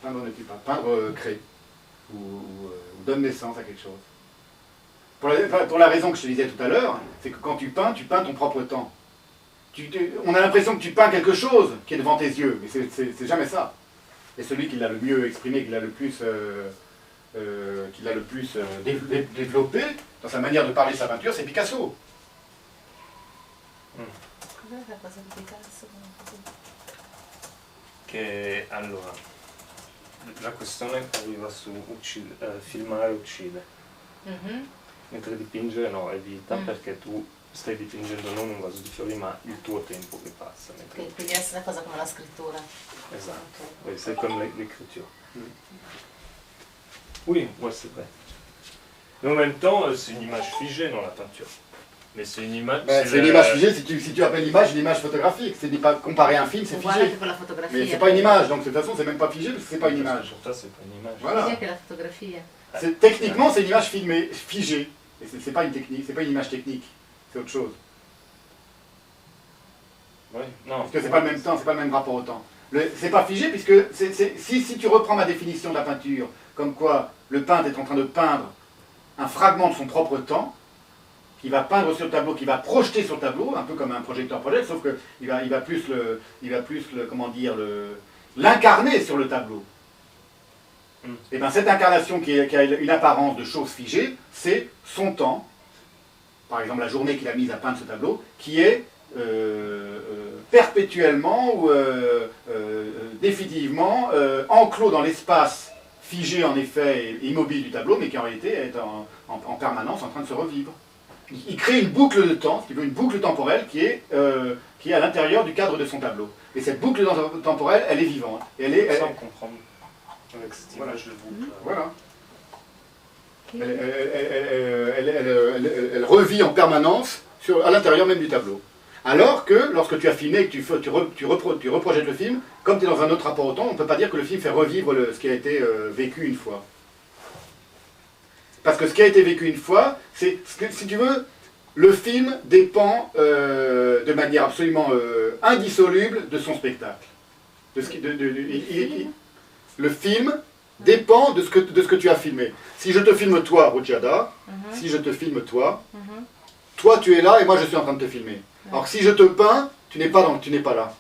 S1: peindre ne tue pas. Peindre crée. Ou donne naissance à quelque chose. Pour la raison que je te disais tout à l'heure, c'est que quand tu peins ton propre temps. On a l'impression que tu peins quelque chose qui est devant tes yeux, mais c'est jamais ça. Et celui qui l'a le mieux exprimé, qui l'a le plus, développé dans sa manière de parler de sa peinture, c'est Picasso.
S2: Cos'è la cosa di Picasso?
S3: Che allora, la questione arriva su filmare uccide. Mentre dipingere no, è vita, perché tu stai dipingendo non un vaso di fiori ma il tuo tempo che passa.
S2: Quindi è la stessa cosa come la scrittura.
S3: Esatto, oui, c'est comme l'écriture. Oui, ouais, c'est vrai. Mais en même temps, c'est une image figée dans la peinture. Mais c'est une image...
S1: c'est une image figée, si tu appelles l'image une image photographique. C'est pas comparer un film, c'est figé. Mais c'est pas une image, donc de toute façon c'est même pas figé parce que c'est pas une image.
S3: Pour toi c'est pas une image.
S1: Voilà.
S2: Cos'è che la fotografia?
S1: Techniquement c'est une image filmée, figée. Et c'est pas une technique, c'est pas une image technique. C'est autre chose.
S3: Oui, non.
S1: Parce que c'est pas le même temps, c'est pas le même rapport au temps. C'est pas figé puisque si tu reprends ma définition de la peinture, comme quoi le peintre est en train de peindre un fragment de son propre temps, qui va peindre sur le tableau, qui va projeter sur le tableau, un peu comme un projecteur projette, sauf qu'il va plus comment dire, l'incarner sur le tableau. Et bien cette incarnation qui a une apparence de chose figée, c'est son temps, par exemple la journée qu'il a mise à peindre ce tableau, qui est perpétuellement ou définitivement enclos dans l'espace figé en effet et immobile du tableau, mais qui en réalité est en permanence en train de se revivre. Il crée une boucle de temps, ce qui veut une boucle temporelle qui est à l'intérieur du cadre de son tableau. Et cette boucle temporelle, elle est vivante. Et
S3: Ça on comprend avec cette image de boucle.
S1: Voilà. Elle revit en permanence à l'intérieur même du tableau. Alors que lorsque tu as filmé et que tu reprojettes le film, comme tu es dans un autre rapport au temps, on ne peut pas dire que le film fait revivre ce qui a été vécu une fois. Parce que ce qui a été vécu une fois, c'est, si tu veux, le film dépend de manière absolument indissoluble de son spectacle. Le film dépend de ce que tu as filmé. Si je te filme toi, Ruchada, si je te filme toi, toi tu es là et moi je suis en train de te filmer. Alors que si je te peins, tu n'es pas là.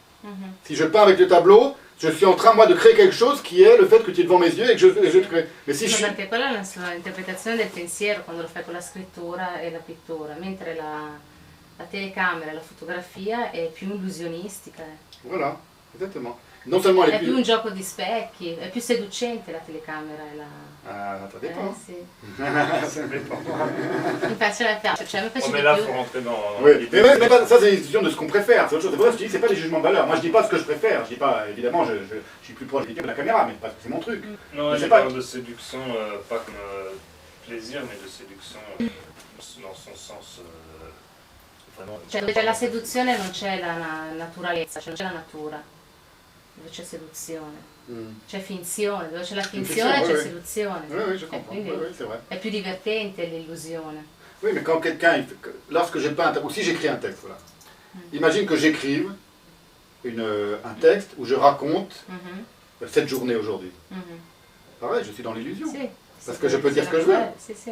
S1: Si je peins avec le tableau, je suis en train moi de créer quelque chose qui est le fait que tu es devant mes yeux et que je te crée. Mais si je suis...
S2: Perché quella è la sua interpretazione del pensiero quando lo fai con la scrittura e la pittura, mentre la telecamera e la fotografia è più illusionistica.
S1: Voilà, exactement. Non seulement
S2: è più un gioco di specchi, è più seducente la telecamera e la...
S1: Ah, ça dépend.
S2: Sì.
S3: Ça dépend.
S2: Infatti, cioè, mi piace
S3: Mais
S2: di
S3: là, il
S2: più.
S3: faut rentrer dans...
S1: Oui, mais ça c'est une question de ce qu'on préfère, c'est autre chose. C'est pour ça que je dis, c'est pas des jugements de valeur. Moi je dis pas ce que je préfère, je dis pas, évidemment, je suis plus proche de la caméra, mais parce que c'est mon truc.
S3: Non,
S1: Mais
S3: il
S1: c'est pas-
S3: parle de séduction, pas comme plaisir, mais de séduction dans son sens vraiment...
S2: Cioè, dove c'è la seduzione non c'è la naturalezza, cioè non c'è la natura, dove c'è seduzione. C'è finzione, dove c'è la finzione
S1: Finzione,
S2: c'è
S1: oui.
S2: seduzione.
S1: Oui, oui, je
S2: E
S1: comprends.
S2: quindi
S1: Oui, oui, c'est vrai.
S2: è più divertente l'illusione.
S1: Oui, mais quand quelqu'un, lorsque j'ai peint, ou si j'écris un texte, voilà. Imagine que j'écrive un texte où je raconte cette journée aujourd'hui. Pareil, je suis dans l'illusion.
S2: Sì,
S1: Parce que je peux dire ce que je veux.
S2: Sì, sì.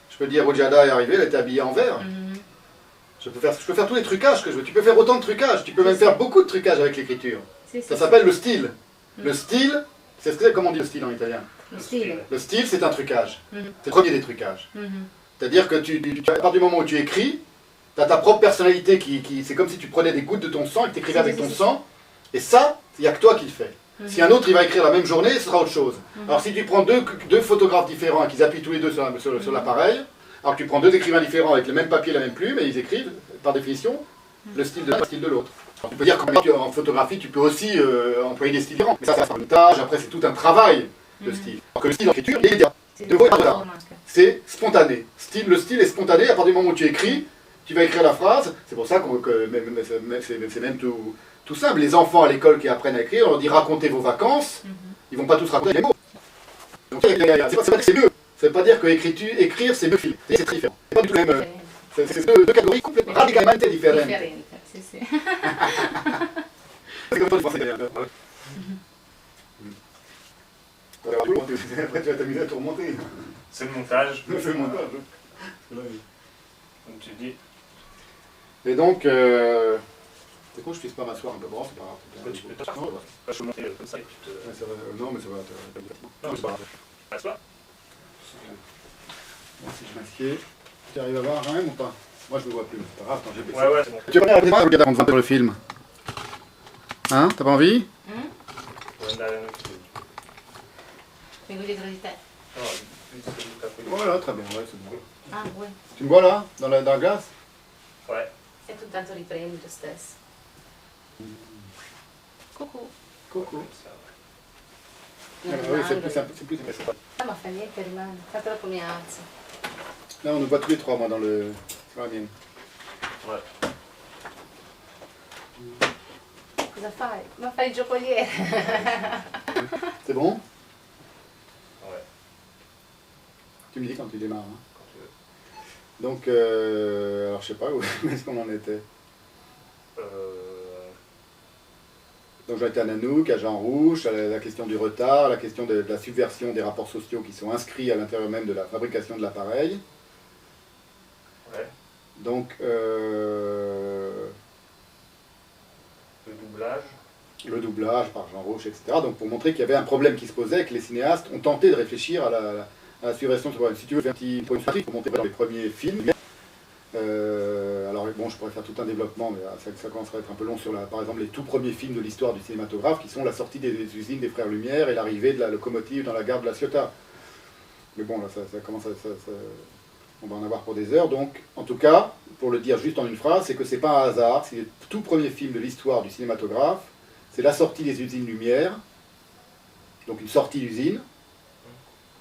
S1: Je peux dire, Ojada est arrivée, elle était habillée en vert. Je peux faire tous les trucages que je veux. Tu peux faire autant de trucages. Tu peux même faire beaucoup de trucages avec l'écriture.
S2: Sì,
S1: Ça
S2: sì,
S1: s'appelle le style. Le style, comment on dit le style en italien?
S2: lo stile.
S1: Le style, c'est un trucage. C'est le premier des trucages. C'est-à-dire que à partir du moment où tu écris, tu as ta propre personnalité c'est comme si tu prenais des gouttes de ton sang et que tu écrivais avec ton sang. Et ça, il n'y a que toi qui le fais. Si un autre il va écrire la même journée, ce sera autre chose. Alors si tu prends deux photographes différents et qu'ils appuient tous les deux sur l'appareil, alors que tu prends deux écrivains différents avec le même papier, la même plume, et ils écrivent, par définition, le style de l'un et le style de l'autre. Tu peux dire qu'en photographie, tu peux aussi employer des styles différents. Mais ça c'est un montage, après c'est tout un travail de style. Alors que le style en écriture, il est immédiat. C'est spontané. Le style est spontané, à partir du moment où tu écris, tu vas écrire la phrase, c'est pour ça que c'est même tout simple. Les enfants à l'école qui apprennent à écrire, on leur dit racontez vos vacances, ils vont pas tous raconter les mots. Donc c'est pas que c'est mieux. Ça veut pas dire que écrire c'est mieux que c'est très différent. C'est pas du tout le même. C'est deux catégories complètement radicalement différentes.
S2: Differente, sì, sì.
S1: C'est comme toi tu pensais d'ailleurs. Après tu vas t'amuser à tout remonter.
S3: C'est le montage,
S1: C'est le montage.
S3: comme tu dis.
S1: Et donc, c'est con, je puisse pas m'asseoir un peu. Bon, c'est pas grave.
S3: Tu peux t'asseoir. Je peux monter comme ça et tu te...
S1: Ouais, ça va, non, mais ça va.
S3: Non, c'est pas grave. Assois.
S1: Bon, si je m'assieds, tu arrives à voir quand même ou pas? Moi je me vois plus, c'est pas grave, attends, j'ai baissé.
S3: Ouais, c'est bon.
S1: Tu vas pas regarder avant de voir le film? Hein? T'as pas envie?
S3: Puoi andare nel film.
S2: Vengo dietro di te.
S3: No, lui seduta qui.
S1: Voilà, très bien, ouais, c'est bon.
S2: Ah, vuoi?
S1: Tu me vois là? Dans la glace?
S3: Ouais.
S2: E tu tanto riprendi lo stesso. Cucù.
S1: Coucou.
S3: Comme ça, ouais.
S2: Non,
S1: Oui, c'est
S2: rimando.
S1: plus sympa.
S2: Ah, ma fa niente, rimane. Tanto dopo mi alzo.
S1: Là, on nous voit tous les trois, moi, sur la mienne.
S3: Ouais.
S2: Cosa fai? Ma fai il giocoliere.
S1: C'est bon?
S3: Ouais,
S1: Tu me dis quand tu démarres. Hein.
S3: quand tu veux.
S1: Donc, alors je sais pas où est-ce qu'on en était.
S3: Euh,
S1: Donc Donc j'en étais à Nanook, à Jean Rouch, à la question du retard, la question de la subversion des rapports sociaux qui sont inscrits à l'intérieur même de la fabrication de l'appareil.
S3: Ouais.
S1: Donc,
S3: Le doublage.
S1: le doublage par Jean Rouch, etc. Donc pour montrer qu'il y avait un problème qui se posait, que les cinéastes ont tenté de réfléchir à la subversion de ce problème. Si tu veux faire un petit point pour montrer dans les premiers films, alors bon, je pourrais faire tout un développement, mais ça commencerait à être un peu long sur, par exemple, les tout premiers films de l'histoire du cinématographe, qui sont la sortie des usines des Frères Lumière et l'arrivée de la locomotive dans la gare de La Ciotat. Mais bon, là, ça commence on va en avoir pour des heures. Donc, en tout cas, pour le dire juste en une phrase, c'est que c'est pas un hasard, c'est le tout premier film de l'histoire du cinématographe, c'est la sortie des usines Lumière, donc une sortie d'usine,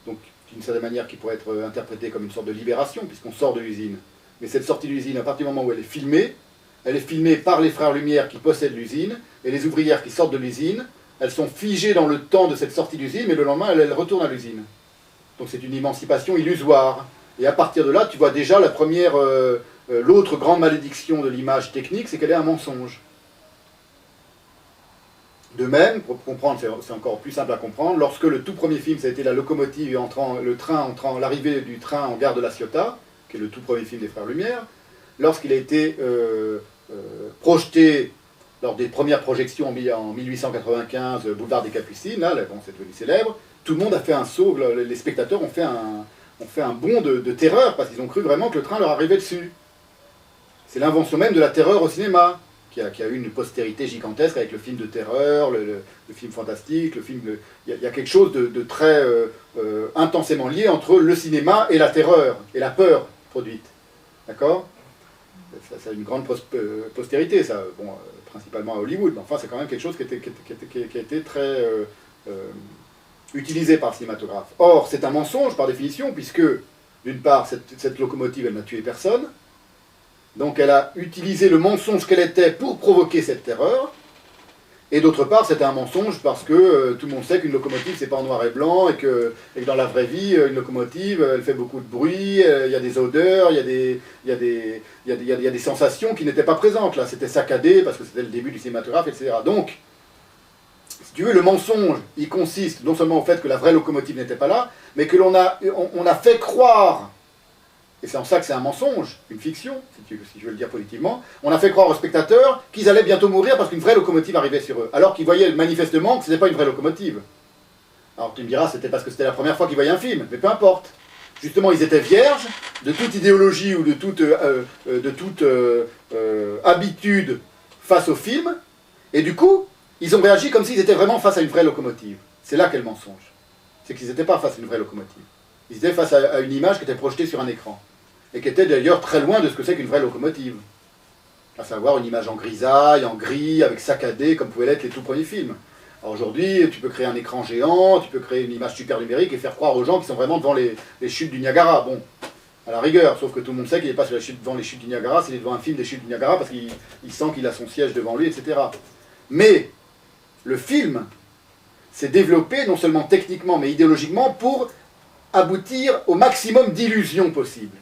S1: donc d'une certaine manière qui pourrait être interprétée comme une sorte de libération, puisqu'on sort de l'usine. Mais cette sortie d'usine, à partir du moment où elle est filmée par les Frères Lumière qui possèdent l'usine, et les ouvrières qui sortent de l'usine, elles sont figées dans le temps de cette sortie d'usine, mais le lendemain, elles retournent à l'usine. Donc c'est une émancipation illusoire. Et à partir de là, tu vois déjà la première, l'autre grande malédiction de l'image technique, c'est qu'elle est un mensonge. De même, pour comprendre, c'est encore plus simple à comprendre, lorsque le tout premier film, ça a été la locomotive entrant, l'arrivée du train en gare de La Ciotat, qui est le tout premier film des Frères Lumière, lorsqu'il a été projeté lors des premières projections en 1895, Boulevard des Capucines, là, bon, c'est devenu célèbre, tout le monde a fait un saut, les spectateurs ont fait un bond de terreur, parce qu'ils ont cru vraiment que le train leur arrivait dessus. C'est l'invention même de la terreur au cinéma, qui a eu une postérité gigantesque avec le film de terreur, le film fantastique, il y a quelque chose de très intensément lié entre le cinéma et la terreur, et la peur produite. D'accord ? Ça a une grande postérité, ça, bon, principalement à Hollywood, mais enfin c'est quand même quelque chose qui a été très utilisé par le cinématographe. Or, c'est un mensonge par définition, puisque, d'une part, cette locomotive, elle n'a tué personne, donc elle a utilisé le mensonge qu'elle était pour provoquer cette terreur, et d'autre part, c'était un mensonge parce que tout le monde sait qu'une locomotive, c'est pas en noir et blanc, et que dans la vraie vie, une locomotive, elle fait beaucoup de bruit, il y a des odeurs, il y a des sensations qui n'étaient pas présentes, là, c'était saccadé, parce que c'était le début du cinématographe, etc. Donc, si tu veux, le mensonge, il consiste non seulement au fait que la vraie locomotive n'était pas là, mais que on a fait croire, et c'est en ça que c'est un mensonge, une fiction, si tu veux le dire positivement, on a fait croire aux spectateurs qu'ils allaient bientôt mourir parce qu'une vraie locomotive arrivait sur eux, alors qu'ils voyaient manifestement que ce n'était pas une vraie locomotive. Alors tu me diras, c'était parce que c'était la première fois qu'ils voyaient un film, mais peu importe. Justement, ils étaient vierges de toute idéologie ou de toute habitude face au film, et du coup, ils ont réagi comme s'ils étaient vraiment face à une vraie locomotive. C'est là qu'est le mensonge. C'est qu'ils n'étaient pas face à une vraie locomotive. Ils étaient face à une image qui était projetée sur un écran. Et qui était d'ailleurs très loin de ce que c'est qu'une vraie locomotive. À savoir une image en grisaille, en gris, avec saccadé, comme pouvaient l'être les tout premiers films. Alors aujourd'hui, tu peux créer un écran géant, tu peux créer une image super numérique et faire croire aux gens qu'ils sont vraiment devant les chutes du Niagara. Bon, à la rigueur, sauf que tout le monde sait qu'il n'est pas devant les chutes du Niagara, s'il est devant un film des chutes du Niagara, parce qu'il sent qu'il a son siège devant lui, etc. Mais le film s'est développé, non seulement techniquement, mais idéologiquement, pour aboutir au maximum d'illusions possibles.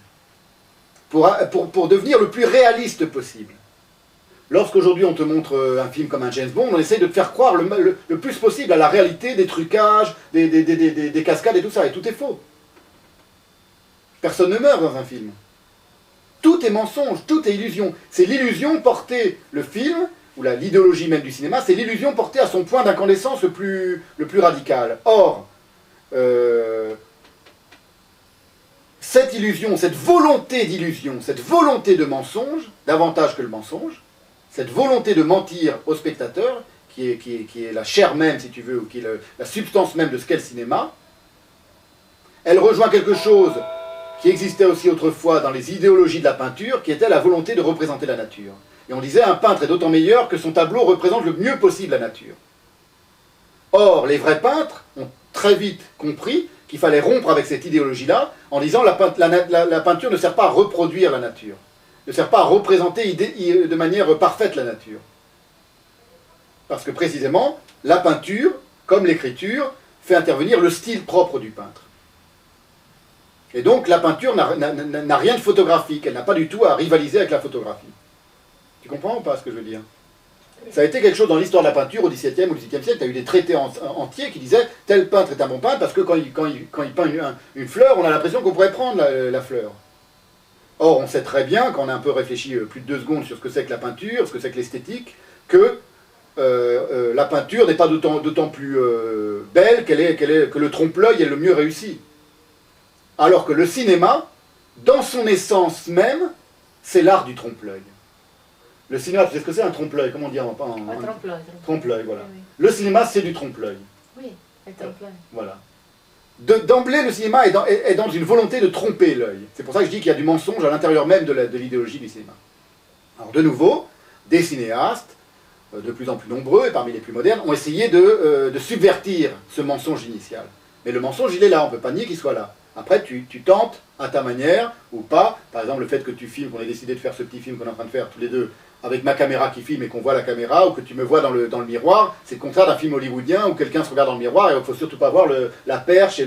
S1: Pour devenir le plus réaliste possible. Lorsqu'aujourd'hui on te montre un film comme un James Bond, on essaye de te faire croire le plus possible à la réalité des trucages, des cascades et tout ça, et tout est faux. Personne ne meurt dans un film. Tout est mensonge, tout est illusion. C'est l'illusion portée, le film, ou l'idéologie même du cinéma, c'est l'illusion portée à son point d'incandescence le plus radical. Or, cette illusion, cette volonté d'illusion, cette volonté de mensonge, davantage que le mensonge, cette volonté de mentir au spectateur, qui est la chair même, si tu veux, ou qui est la substance même de ce qu'est le cinéma, elle rejoint quelque chose qui existait aussi autrefois dans les idéologies de la peinture, qui était la volonté de représenter la nature. Et on disait, un peintre est d'autant meilleur que son tableau représente le mieux possible la nature. Or, les vrais peintres ont très vite compris qu'il fallait rompre avec cette idéologie-là, en disant la peinture ne sert pas à reproduire la nature, ne sert pas à représenter de manière parfaite la nature. Parce que précisément, la peinture, comme l'écriture, fait intervenir le style propre du peintre. Et donc la peinture n'a rien de photographique, elle n'a pas du tout à rivaliser avec la photographie. Tu comprends ou pas ce que je veux dire ? Ça a été quelque chose dans l'histoire de la peinture au XVIIe ou XVIIIe siècle. Tu as eu des traités entiers qui disaient tel peintre est un bon peintre parce que quand il peint une fleur, on a l'impression qu'on pourrait prendre la fleur. Or, on sait très bien, quand on a un peu réfléchi plus de 2 secondes sur ce que c'est que la peinture, ce que c'est que l'esthétique, que la peinture n'est pas d'autant plus belle que le trompe-l'œil est le mieux réussi. Alors que le cinéma, dans son essence même, c'est l'art du trompe-l'œil. Le cinéma, tu sais ce que c'est un trompe-l'œil? Comment dire trompe-l'œil, voilà.
S2: Oui.
S1: Le cinéma, c'est du trompe-l'œil.
S2: Oui, le trompe-l'œil.
S1: Voilà. D'emblée, le cinéma est dans une volonté de tromper l'œil. C'est pour ça que je dis qu'il y a du mensonge à l'intérieur même de l'idéologie du cinéma. Alors de nouveau, des cinéastes, de plus en plus nombreux, et parmi les plus modernes, ont essayé de subvertir ce mensonge initial. Mais le mensonge, il est là, on ne peut pas nier qu'il soit là. Après, tu tentes à ta manière, ou pas. Par exemple, le fait que tu filmes, qu'on ait décidé de faire ce petit film qu'on est en train de faire tous les deux, avec ma caméra qui filme et qu'on voit la caméra, ou que tu me vois dans le miroir, c'est le contraire d'un film hollywoodien où quelqu'un se regarde dans le miroir et il ne faut surtout pas voir la perche et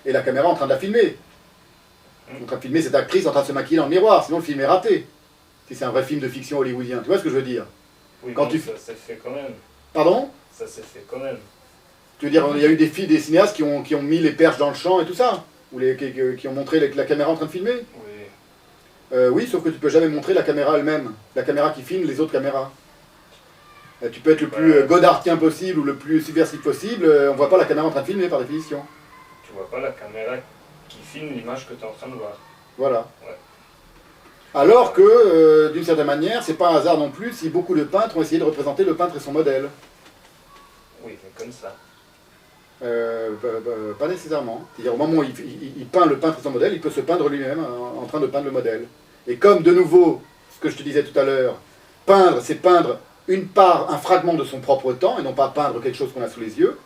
S1: la caméra en train de la filmer. En train de filmer cette actrice en train de se maquiller dans le miroir, sinon le film est raté. Si c'est un vrai film de fiction hollywoodien, tu vois ce que je veux dire?
S3: Oui,
S1: quand
S3: ça s'est fait quand même.
S1: Pardon?
S3: Ça s'est fait quand même.
S1: Tu veux dire, il y a eu des cinéastes qui ont mis les perches dans le champ et tout ça? Ou qui ont montré la caméra en train de filmer?
S3: Oui.
S1: Oui, sauf que tu peux jamais montrer la caméra elle-même, la caméra qui filme les autres caméras. Tu peux être le plus godardien possible ou le plus subversif possible, on voit pas la caméra en train de filmer par définition.
S3: Tu vois pas la caméra qui filme l'image que tu es en train de voir.
S1: Voilà.
S3: Ouais.
S1: Alors que, d'une certaine manière, c'est pas un hasard non plus si beaucoup de peintres ont essayé de représenter le peintre et son modèle.
S3: Oui, mais comme ça.
S1: Pas nécessairement. C'est-à-dire au moment où il peint le peintre et son modèle, il peut se peindre lui-même en train de peindre le modèle. Et comme de nouveau, ce que je te disais tout à l'heure, peindre, c'est peindre une part, un fragment de son propre temps, et non pas peindre quelque chose qu'on a sous les yeux.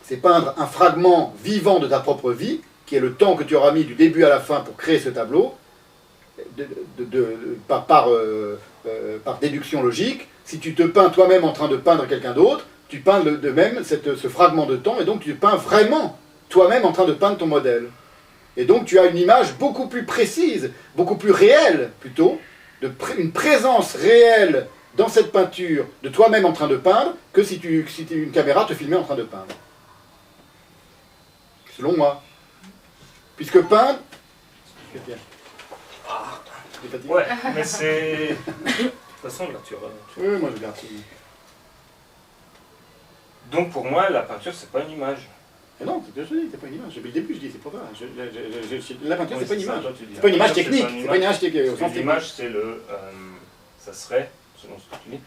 S1: C'est peindre un fragment vivant de ta propre vie, qui est le temps que tu auras mis du début à la fin pour créer ce tableau, par déduction logique. Si tu te peins toi-même en train de peindre quelqu'un d'autre, tu peins de même ce fragment de temps, et donc tu peins vraiment toi-même en train de peindre ton modèle. Et donc tu as une image beaucoup plus précise, beaucoup plus réelle plutôt, une présence réelle dans cette peinture de toi-même en train de peindre, que si une caméra te filmait en train de peindre. Selon moi. Puisque peindre...
S3: Ouais, mais c'est... De toute façon, là, tu vois.
S1: Oui, moi je garde ça.
S3: Donc pour moi, la peinture, c'est pas une image.
S1: Mais non, c'est ce que je dis, c'est pas une image. Depuis le début, je dis, c'est pas vrai. La peinture, c'est pas une image.
S3: C'est
S1: pas une image technique. C'est pas une image technique.
S3: Parce que l'image, c'est le... ça serait, selon ce que tu dis,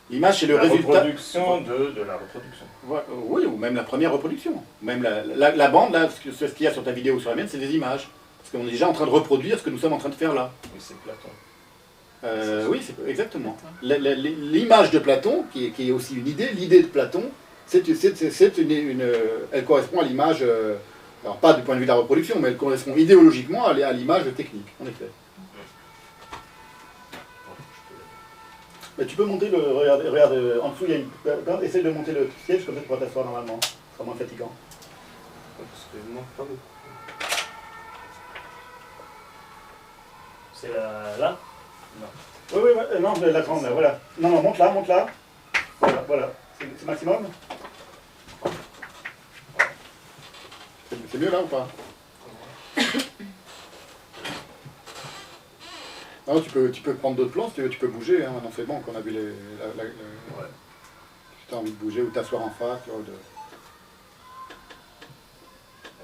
S1: l'image, c'est le
S3: la
S1: résultat...
S3: reproduction de la reproduction.
S1: Oui, ou même la première reproduction. Même la bande, là, ce qu'il y a sur ta vidéo ou sur la mienne, c'est des images. Parce qu'on est déjà en train de reproduire ce que nous sommes en train de faire là.
S3: Oui, c'est Platon.
S1: Oui, c'est exactement. L'image de Platon, qui est aussi une idée, l'idée de Platon, elle correspond à l'image, alors pas du point de vue de la reproduction, mais elle correspond idéologiquement à l'image technique, en effet. Mais tu peux monter le... Regarde, en dessous, il y a une... Essaye de monter le siège, comme ça tu pourras t'asseoir normalement. Ce sera moins fatigant.
S3: Parce que il manque pas beaucoup. C'est là? Non.
S1: Oui, non, la grande, là, voilà. Non, monte là. Voilà. C'est maximum? C'est mieux là ou pas? Non, tu peux prendre d'autres plans, si tu veux, tu peux bouger, hein. Maintenant c'est bon qu'on a vu les... Ouais. Si tu as envie de bouger ou t'asseoir en face, tu vois,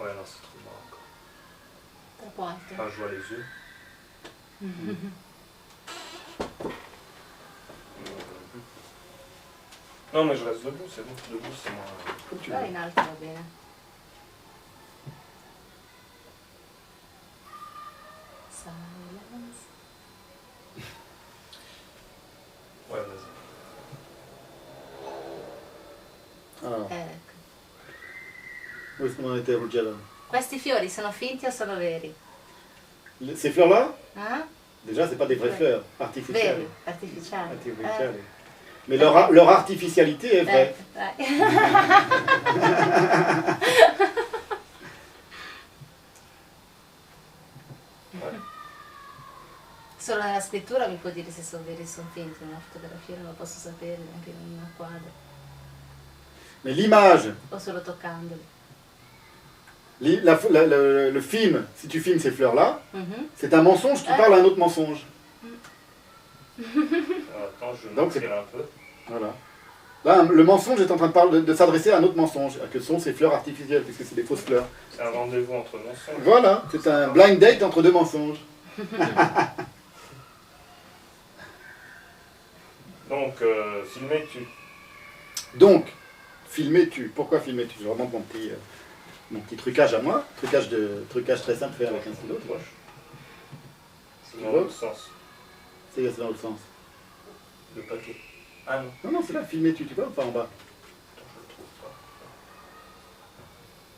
S3: Ouais, non, c'est trop bon encore.
S2: Trop alto.
S3: Enfin, je vois les yeux. Non, mais je reste debout, c'est bon. Debout, c'est moins...
S1: comme tu veux.
S2: Là, in alto va bene. Silence.
S3: Ouais, vas-y.
S1: Alors,
S2: Ecco.
S1: où est-ce qu'on en était, Ruggero?
S2: Questi fiori sono finti o sono veri?
S1: Ces fleurs-là,
S2: Ah?
S1: déjà, c'est pas des vraies fleurs, artificielles.
S2: Veri, artificiali.
S1: Artificielles. Mais leur artificialité est vraie.
S2: Dai. Solo nella scrittura mi può dire se sono veri o sono finti, nella fotografia non lo posso sapere neanche in un quadro.
S1: Mais l'image,
S2: O solo toccandoli.
S1: le film, si tu filmes ces fleurs-là,
S2: Mhm.
S1: c'est un mensonge qui parle à un autre mensonge.
S3: Attends, je vais
S1: Donc,
S3: mentir un peu.
S1: Voilà. Là, le mensonge est en train de, de s'adresser à un autre mensonge, que sont ces fleurs artificielles, puisque c'est des fausses fleurs.
S3: C'est un rendez-vous entre mensonges.
S1: Voilà, c'est un blind date entre deux mensonges.
S3: Donc, filmais-tu?
S1: Donc, filmais-tu. Pourquoi filmais-tu? Je remonte mon petit trucage à moi. Trucage très simple fait avec un stylo. Tu vois.
S3: C'est dans l'autre sens.
S1: C'est dans l'autre sens.
S3: Le paquet. Ah non.
S1: Non, non, c'est là. Filmais-tu. Tu vois ou pas en bas?
S3: Attends, je le trouve pas.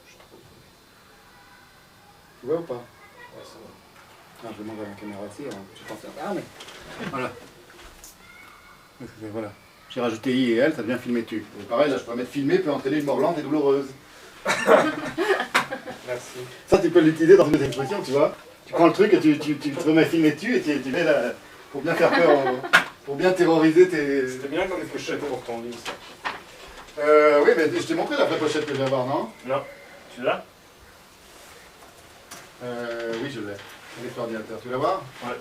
S3: Je trouve.
S1: Tu vois ou pas?
S3: Ouais, c'est bon.
S1: Ah, je demande à la caméra aussi. Hein. Je pense à... Ah, mais... Voilà. Voilà. J'ai rajouté I et L, ça devient filmais-tu. Et pareil, là, je pourrais mettre filmer peut entraîner une mort lente et douloureuse.
S3: Merci.
S1: Ça, tu peux l'utiliser dans une autre expression, tu vois. Tu prends le truc et tu te remets filmais-tu et tu mets là, pour bien faire peur, pour bien terroriser tes...
S3: C'était bien comme pochette pour ton livre, ça.
S1: Oui, mais je t'ai montré la vraie pochette que je vais avoir, non?
S3: Non. Tu l'as?
S1: Oui, je l'ai. Avec l'ordinateur. Tu veux la voir?
S3: Ouais.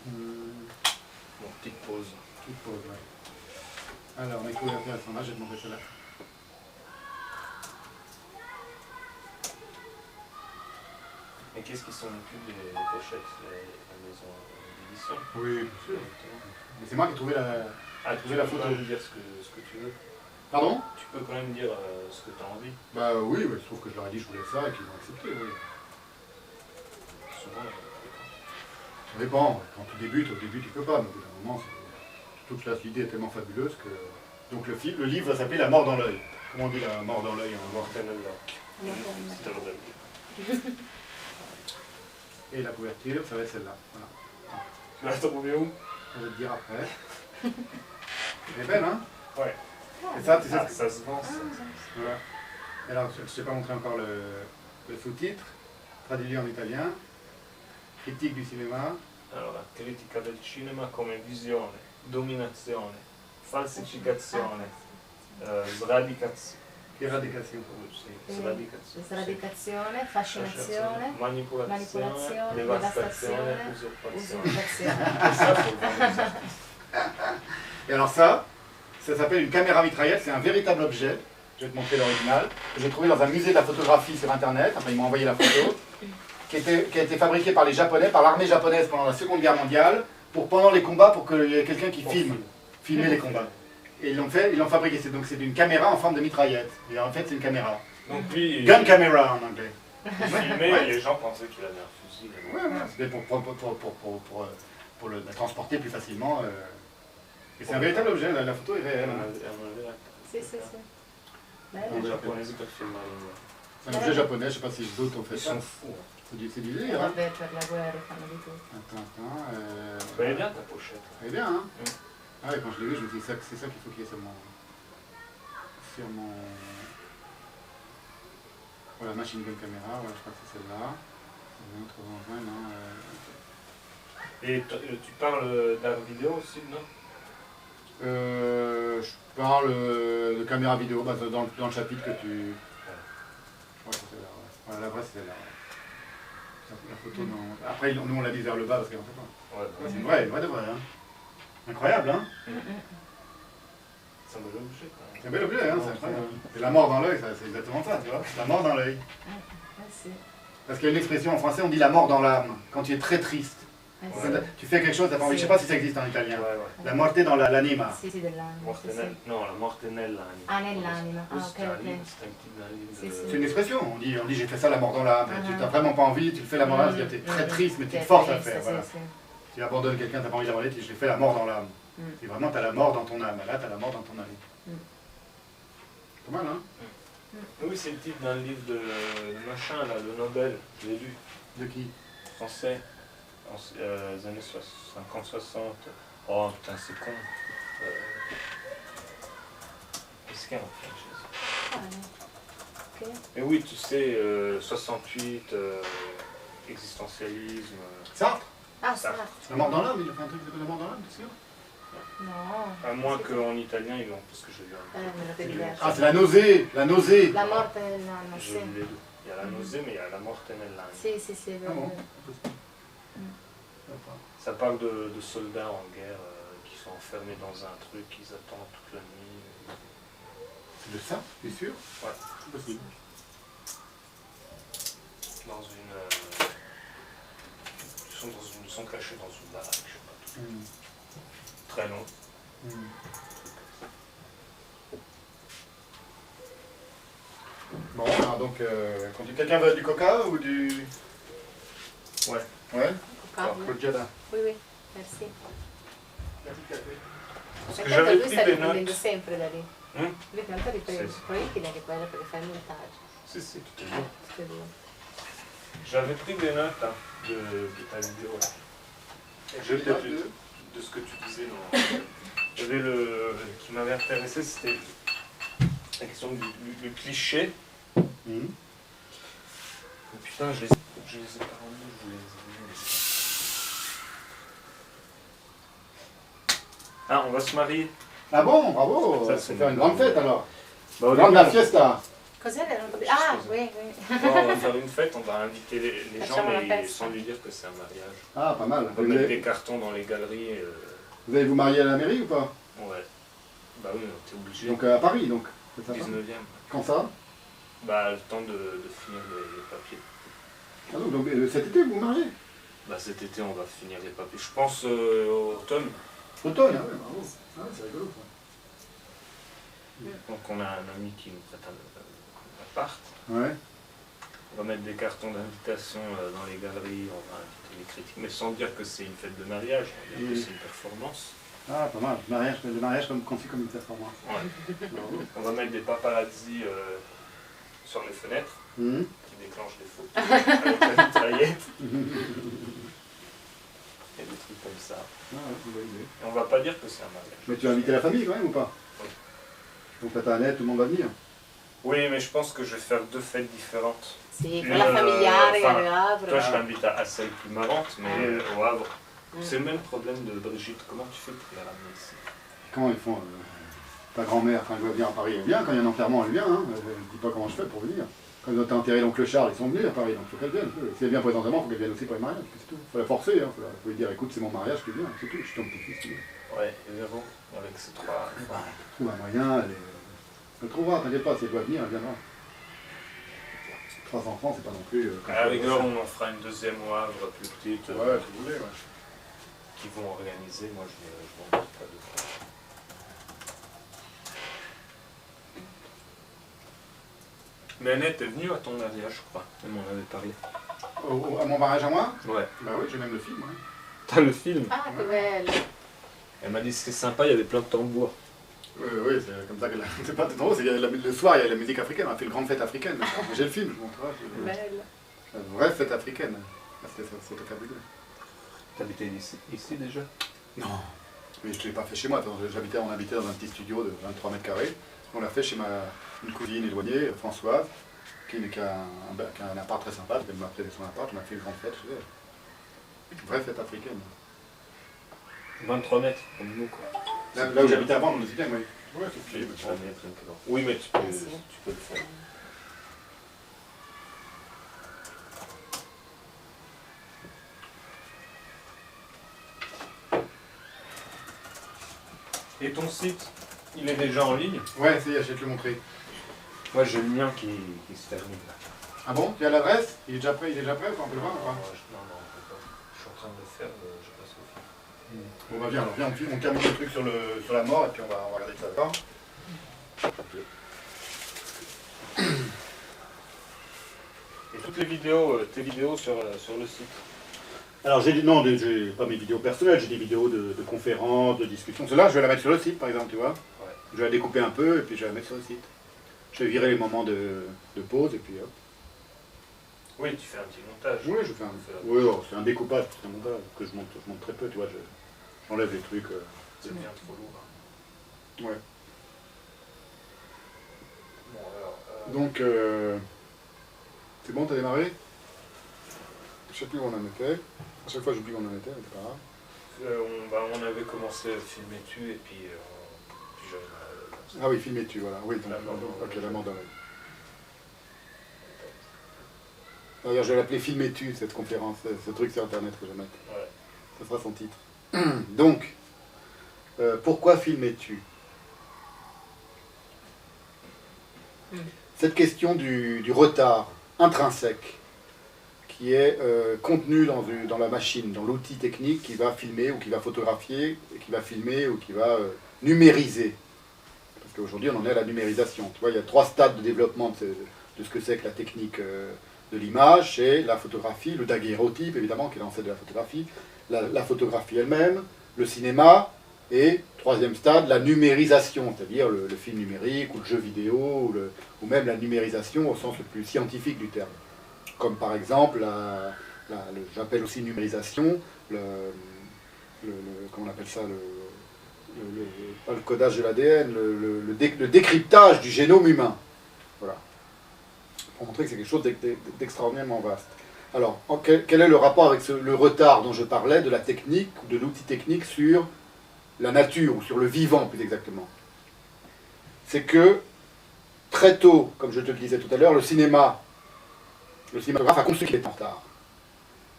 S3: Bon, petite pause.
S1: Petite pause, ouais. Alors, mes couvertures, elles sont là, je vais te montrer celle-là.
S3: Mais qu'est-ce qui s'en occupe des pochettes, la maison d'édition?
S1: Oui, bien sûr. Mais c'est moi qui ai trouvé la...
S3: Ah, tu
S1: trouver
S3: peux
S1: la photo.
S3: quand même dire ce que tu veux.
S1: Pardon?
S3: Tu peux quand même dire ce que tu as envie.
S1: Bah oui, je trouve que je leur ai dit que je voulais ça et qu'ils ont accepté, oui.
S3: Souvent,
S1: Ça dépend. Quand tu débutes, au début, tu peux pas, mais au bout d'un moment, surtout que là, l'idée est tellement fabuleuse que... Donc le livre va s'appeler La mort dans l'œil. Comment on dit la mort dans l'œil en anglais? Et la couverture, ça va être celle-là. Voilà.
S3: Tu l'as trouvé où?
S1: Je vais te dire après. Elle est belle, hein?
S3: Ouais.
S1: Et ça, tu sais
S3: Ah,
S1: ce que...
S3: ça se vend, ça.
S1: Voilà. Alors, je ne t'ai pas montré encore le sous-titre, traduit en italien. Critique du cinéma.
S3: Allora, critica del cinema come visione, dominazione, falsificazione, sradicazione.
S1: Eradication.
S2: Sradicazione, fascinazione,
S3: manipolazione,
S2: devastazione,
S3: devastazione, usurpazione.
S2: usurpazione.
S3: Et ça, faut le vendre aux artistes.
S1: Et alors ça s'appelle une caméra mitraillette, c'est un véritable objet. Je vais te montrer l'original. Que j'ai trouvé dans un musée de la photographie sur internet, enfin ils m'ont envoyé la photo, qui a été fabriqué par les Japonais, par l'armée japonaise pendant la Seconde Guerre mondiale, pour pendant les combats, pour qu'il y ait quelqu'un qui filmer les combats. Et ils l'ont fabriqué, donc c'est une caméra en forme de mitraillette. Et en fait c'est une caméra.
S3: Donc lui,
S1: Gun camera en anglais.
S3: il filmait et les gens pensaient qu'il avait un fusil.
S1: Ouais, c'était pour le transporter plus facilement. Et c'est un véritable objet, la photo est réelle. Hein.
S2: Sì, sì, sì.
S3: Les
S2: Bello.
S3: Japonais peuvent filmer les gens.
S1: C'est un objet japonais, je sais pas si d'autres ont fait
S3: Ils
S1: ça.
S3: sont fous. Hein.
S1: C'est du délire, hein.
S2: Vabbè, per la guerra fanno di tutto.
S1: Attends.
S3: Elle est bien ta pochette.
S1: Elle est bien, hein.
S3: Mm.
S1: Ah ouais, quand je l'ai vu, je me suis dit, c'est ça qu'il faut qu'il y ait sur mon... Voilà, machine gun caméra, voilà, je crois que c'est celle-là.
S3: Et tu parles d'art vidéo aussi, non?
S1: Je parle de caméra vidéo dans le chapitre que tu... Ouais, c'est celle-là, ouais. Voilà, la vraie, c'est celle-là. Ouais. La photo, non. Après, nous, on l'a mise vers le bas parce qu'elle en fait pas.
S3: Ouais,
S1: Ouais, c'est une vraie de vraie, hein. Incroyable, hein.
S3: C'est un bel objet quand même.
S1: C'est un bel objet, hein, c'est incroyable. Et la mort dans l'œil, c'est exactement ça, tu vois. La mort dans l'œil.
S2: Sì.
S1: Parce qu'il y a une expression en français, on dit la mort dans l'âme, quand tu es très triste.
S2: Sì.
S1: Tu fais quelque chose, t'as pas envie, je sais pas si ça existe en italien.
S3: Ouais.
S1: La morte dans l'anima.
S2: Sì, sì, dell'anima.
S3: Morte
S2: Sì, sì.
S3: non, la morte nell'anima.
S2: Ah, nell'anima. Ah,
S3: Questo
S2: ok,
S3: è un
S2: ok.
S3: livre, c'est un petit d'un livre
S2: Sì,
S3: de...
S2: sì.
S1: C'est une expression, on dit j'ai fait ça la mort dans l'âme.
S2: Ah,
S1: Tu
S2: ah.
S1: n'as vraiment pas envie, tu le fais la mort dans l'âme, tu es très triste, mais tu te forces à le faire. Voilà. Tu abandonnes quelqu'un, tu n'as pas envie d'abandonner, tu dis je l'ai fait la mort dans l'âme. C'est vraiment, tu as la mort dans ton âme. Là, tu as la mort dans ton âme. Pas mal, hein?
S3: Oui, c'est le titre d'un livre de machin, là, le Nobel, je l'ai lu,
S1: De qui?
S3: français, les années 50-60. Oh putain, c'est con. Qu'est-ce qu'il y a en français?
S2: Ok.
S3: Mais oui, tu sais, 68, existentialisme.
S1: Sartre.
S2: Ah,
S3: Ça.
S2: Sartre.
S1: La mort dans l'âme, il a fait un truc qui s'appelle La mort dans l'âme, t'es sûr?
S2: No.
S3: À moins qu'en italien, ils l'ont, parce que j'ai lu un peu.
S2: Me lo devi leggere.
S1: Ah, c'est la nausée, la nausée.
S2: La morte nell'anima,
S3: J'ai
S2: sì.
S3: lu les deux. Il y a la nausée, mais il y a la morte nell'anima.
S2: Sì, sì, sì, è
S1: Ah
S2: vero.
S1: bon?
S3: Ça parle de soldats en guerre qui sont enfermés dans un truc, ils attendent toute la nuit.
S1: C'est de ça, t'es sûr?
S3: Ouais.
S1: C'est possible.
S3: Dans une. Ils sont cachés dans une baraque, je sais pas. Très long.
S1: Bon, alors donc, quelqu'un veut du coca ou du...
S3: Ouais.
S1: Ouais?
S2: Carlo?
S1: Col
S2: Oui, oui, merci.
S3: Parce que
S2: Intanto
S3: j'avais
S2: lui
S3: pris
S2: sta
S3: des
S2: riprendendo
S3: notes.
S2: sempre da lì. Lui intanto riprende,
S3: Sì, sì.
S2: poi ti che quello perché fai il montaggio.
S3: Si, si, tout est bon.
S2: Tutte e due.
S3: J'avais pris des notes hein, de ta vidéo.
S1: Je
S3: Peut-être de ce que tu disais. Il y avait qui m'avait intéressé, c'était la question du cliché.
S1: Mhm.
S3: Oh, putain, je les ai pas rendus, je voulais les ai. Ah, on va se marier.
S1: Ah bon, bravo.
S3: Ça,
S1: C'est
S3: c'est
S1: faire une
S3: une-
S1: grande fête alors.
S3: Bah, au
S1: Grande
S3: début,
S1: la fiesta.
S2: Cos'è l'erano? Ah, oui, oui.
S3: on va faire une fête, on va inviter les gens,
S2: Facciamo la
S3: mais
S2: festa.
S3: sans lui dire que c'est un mariage.
S1: Ah, pas mal.
S3: On va mettre des cartons dans les galeries.
S1: Vous allez vous marier à la mairie ou pas?
S3: Ouais. Bah oui, t'es obligé.
S1: Donc à Paris, donc. C'est ça,
S3: 19e.
S1: Quand ça?
S3: Bah, le temps de finir les papiers.
S1: Ah donc cet été, vous vous mariez?
S3: Bah, cet été, on va finir les papiers. Je pense automne.
S1: Automne, ah ouais, bravo. Ah ouais, c'est rigolo ça.
S3: Donc, on a un ami qui nous prête un appart.
S1: Ouais.
S3: On va mettre des cartons d'invitation dans les galeries. On va inviter les critiques. Mais sans dire que c'est une fête de mariage. On va dire que c'est une performance.
S1: Ah, pas mal. Le mariage comme conçu comme une performance.
S3: Ouais. On va mettre des paparazzi sur les fenêtres
S1: Mhm.
S3: qui déclenchent des photos avec la mitraillette. Et des trucs comme ça.
S1: Ah ouais, c'est une bonne idée.
S3: Et on va pas dire que c'est un mariage.
S1: Mais tu as invité la famille quand même ou pas?
S3: Oui.
S1: Donc tata Annette, tout le monde va venir?
S3: Oui, mais je pense que je vais faire deux fêtes différentes.
S2: Sì, quella familiare
S3: enfin,
S2: al Havre.
S3: Toi, je t'invite à celle plus marrante, mais au Havre.
S2: Mm.
S3: C'est le même problème de Brigitte. Comment tu fais pour la ramener ici?
S1: Comment ils font ta grand-mère, quand elle doit venir à Paris, elle vient. Quand il y a un enterrement, elle vient. Hein. Je dis pas comment je fais pour venir. Quand ils ont enterré l'oncle Charles, ils sont venus à Paris, donc il faut qu'elle vienne. Si elle vient présentement, il faut qu'elle vienne aussi pour le mariage. C'est tout. Il faut la forcer. Hein. Faut lui dire, écoute, c'est mon mariage, tu viens. C'est tout. Je suis ton petit-fils. Tu viens.
S3: Ouais, et Véro, avec ses trois.
S1: Trouve un moyen. Elle trouvera, t'inquiète pas. Si elle doit venir, elle viendra. 3 enfants, c'est pas non plus.
S3: À la rigueur, on en fera une deuxième au Havre, plus petite,
S1: Ouais, si vous voulez, ouais.
S3: qui vont organiser. Moi, je m'en doute pas de ça. Mais Annette est venue à ton mariage, je crois. Elle m'en avait parlé.
S1: À mon mariage à moi?
S3: Ouais.
S1: Bah oui, j'ai même le film. Ouais.
S3: T'as le film?
S2: Ah, che bello.
S3: Elle m'a dit que c'était sympa, il y avait plein de tambours.
S1: Oui, c'est comme ça que c'est pas drôle, le soir il y a la musique africaine, on a fait une grande fête africaine. J'ai le film, je vous montrerai.
S2: Bello.
S1: La vraie fête africaine. Ah, c'était fabuleux.
S3: T'habitais ici déjà?
S1: Non, mais je ne l'ai pas fait chez moi. On habitait dans un petit studio de 23 mètres carrés. On l'a fait chez une cousine éloignée, Françoise, qui a un appart très sympa. Elle m'a prêté son appart, on a fait une grande fête chez elle. Une vraie fête africaine.
S3: 23 mètres, comme nous quoi.
S1: Là où j'habitais avant, on le sait bien, oui. Ouais, c'est
S3: Tu
S1: petit.
S3: vas mettre un peu. Oui, mais tu peux le faire. Et ton site, il est déjà en ligne?
S1: Ouais, ça y est, je vais te le montrer.
S3: Moi j'ai le mien qui se termine là.
S1: Ah bon? Tu as l'adresse? Il est déjà prêt, on peut le voir ou pas?
S3: Non, on peut pas. Je suis en train de le faire, je passe au film.
S1: Bon bah viens, alors, on termine le truc sur la mort et puis on va regarder ça, d'accord?
S3: Et toutes les vidéos, tes vidéos sur le site?
S1: Alors j'ai pas mes vidéos personnelles, j'ai des vidéos de conférences, de discussions. Celle-là, je vais la mettre sur le site par exemple, tu vois.
S3: Ouais.
S1: Je vais la découper un peu et puis je vais la mettre sur le site. Je vais virer les moments de pause et puis hop.
S3: Oui, tu fais un petit montage.
S1: Oui, je fais un. Oui, c'est un découpage, c'est un montage que je monte très peu, tu vois. J'enlève les trucs.
S3: C'est bien trop lourd. Hein.
S1: Ouais.
S3: Bon alors.
S1: Donc, c'est bon, t'as démarré? Je sais plus où on en était. À chaque fois j'oublie où on en était, mais c'est pas grave.
S3: On avait commencé à filmer tu et puis j'avais
S1: Ah oui, filmer tu, voilà. Oui, donc,
S3: la mort,
S1: ok, la mort d'Henri. D'ailleurs, je vais l'appeler Filmer tu, cette conférence, ce truc sur Internet que je vais mettre.
S3: Ouais.
S1: Ça sera son titre. Donc, pourquoi filmer tu? Cette question du retard intrinsèque qui est contenu dans la machine, dans l'outil technique qui va filmer ou qui va photographier, qui va filmer ou qui va numériser. Parce qu'aujourd'hui, on en est à la numérisation. Tu vois, il y a 3 stades de développement de ce que c'est que la technique de l'image. C'est la photographie, le daguerréotype, évidemment, qui est l'ancêtre de la photographie, la photographie elle-même, le cinéma, et 3e stade, la numérisation, c'est-à-dire le film numérique, ou le jeu vidéo, ou même la numérisation au sens le plus scientifique du terme. Comme par exemple, j'appelle aussi numérisation, comment on appelle ça, pas le codage de l'ADN, le décryptage du génome humain. Voilà. Pour montrer que c'est quelque chose d'extraordinairement vaste. Alors, quel est le rapport avec le retard dont je parlais, de la technique, ou de l'outil technique sur la nature, ou sur le vivant plus exactement? C'est que, très tôt, comme je te le disais tout à l'heure, le cinématographe a conçu qu'il était en retard.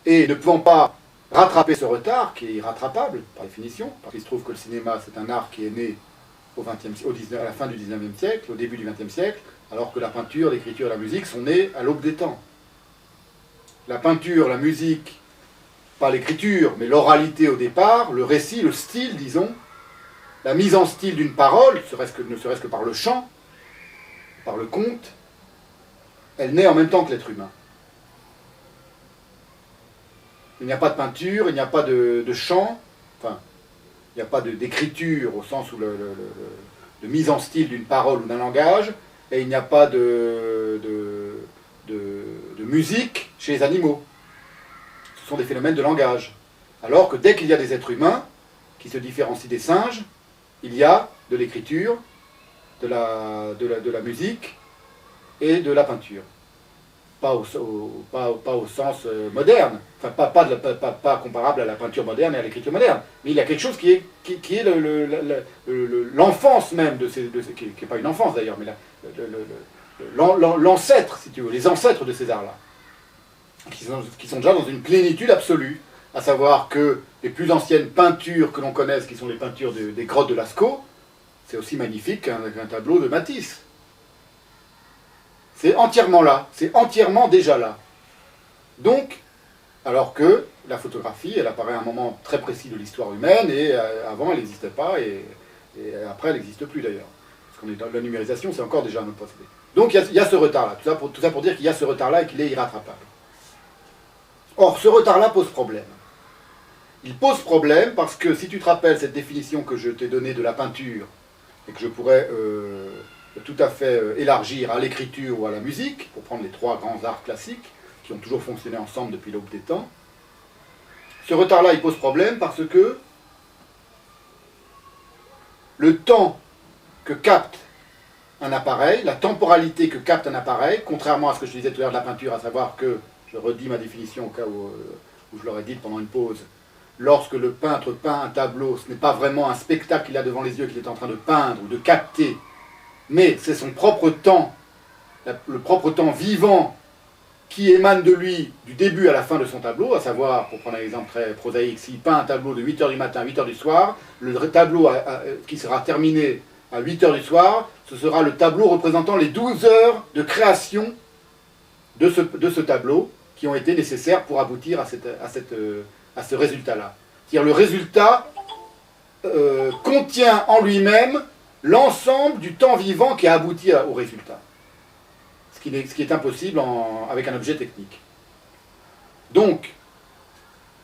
S1: Et ne pouvant pas rattraper ce retard, qui est irrattrapable par définition, parce qu'il se trouve que le cinéma c'est un art qui est né à la fin du 19e siècle, au début du 20e siècle, alors que la peinture, l'écriture et la musique sont nés à l'aube des temps. La peinture, la musique, pas l'écriture, mais l'oralité au départ, le récit, le style, disons, la mise en style d'une parole, ne serait-ce que par le chant, par le conte, elle naît en même temps que l'être humain. Il n'y a pas de peinture, il n'y a pas de chant, enfin, il n'y a pas d'écriture au sens où de mise en style d'une parole ou d'un langage, et il n'y a pas de musique chez les animaux. Ce sont des phénomènes de langage. Alors que dès qu'il y a des êtres humains qui se différencient des singes, il y a de l'écriture, de la musique et de la peinture. Pas au sens moderne, enfin pas comparable à la peinture moderne et à l'écriture moderne, mais il y a quelque chose qui est l'enfance même de ces qui n'est pas une enfance d'ailleurs, mais l'ancêtre, si tu veux, les ancêtres de ces arts-là, qui sont déjà dans une plénitude absolue, à savoir que les plus anciennes peintures que l'on connaisse, qui sont les peintures des grottes de Lascaux, c'est aussi magnifique qu'un tableau de Matisse. C'est entièrement là, c'est entièrement déjà là. Donc, alors que la photographie, elle apparaît à un moment très précis de l'histoire humaine, et avant elle n'existait pas, et après elle n'existe plus d'ailleurs. Parce qu'on est dans la numérisation, c'est encore déjà un autre procédé. Donc il y a ce retard-là, tout ça pour dire qu'il y a ce retard-là et qu'il est irrattrapable. Or, ce retard-là pose problème. Il pose problème parce que, si tu te rappelles cette définition que je t'ai donnée de la peinture, et que je pourrais tout à fait élargir à l'écriture ou à la musique, pour prendre les 3 grands arts classiques, qui ont toujours fonctionné ensemble depuis l'aube des temps, ce retard-là, il pose problème parce que le temps que capte un appareil, la temporalité que capte un appareil, contrairement à ce que je disais tout à l'heure de la peinture, à savoir que, je redis ma définition au cas où je l'aurais dit pendant une pause, lorsque le peintre peint un tableau, ce n'est pas vraiment un spectacle qu'il a devant les yeux qu'il est en train de peindre ou de capter, mais c'est son propre temps, le propre temps vivant qui émane de lui du début à la fin de son tableau, à savoir, pour prendre un exemple très prosaïque, s'il peint un tableau de 8h du matin à 8h du soir, le tableau qui sera terminé à 8h du soir, ce sera le tableau représentant les 12 heures de création de ce tableau qui ont été nécessaires pour aboutir à ce résultat-là. C'est-à-dire le résultat contient en lui-même l'ensemble du temps vivant qui a abouti au résultat. Ce qui est impossible avec un objet technique. Donc,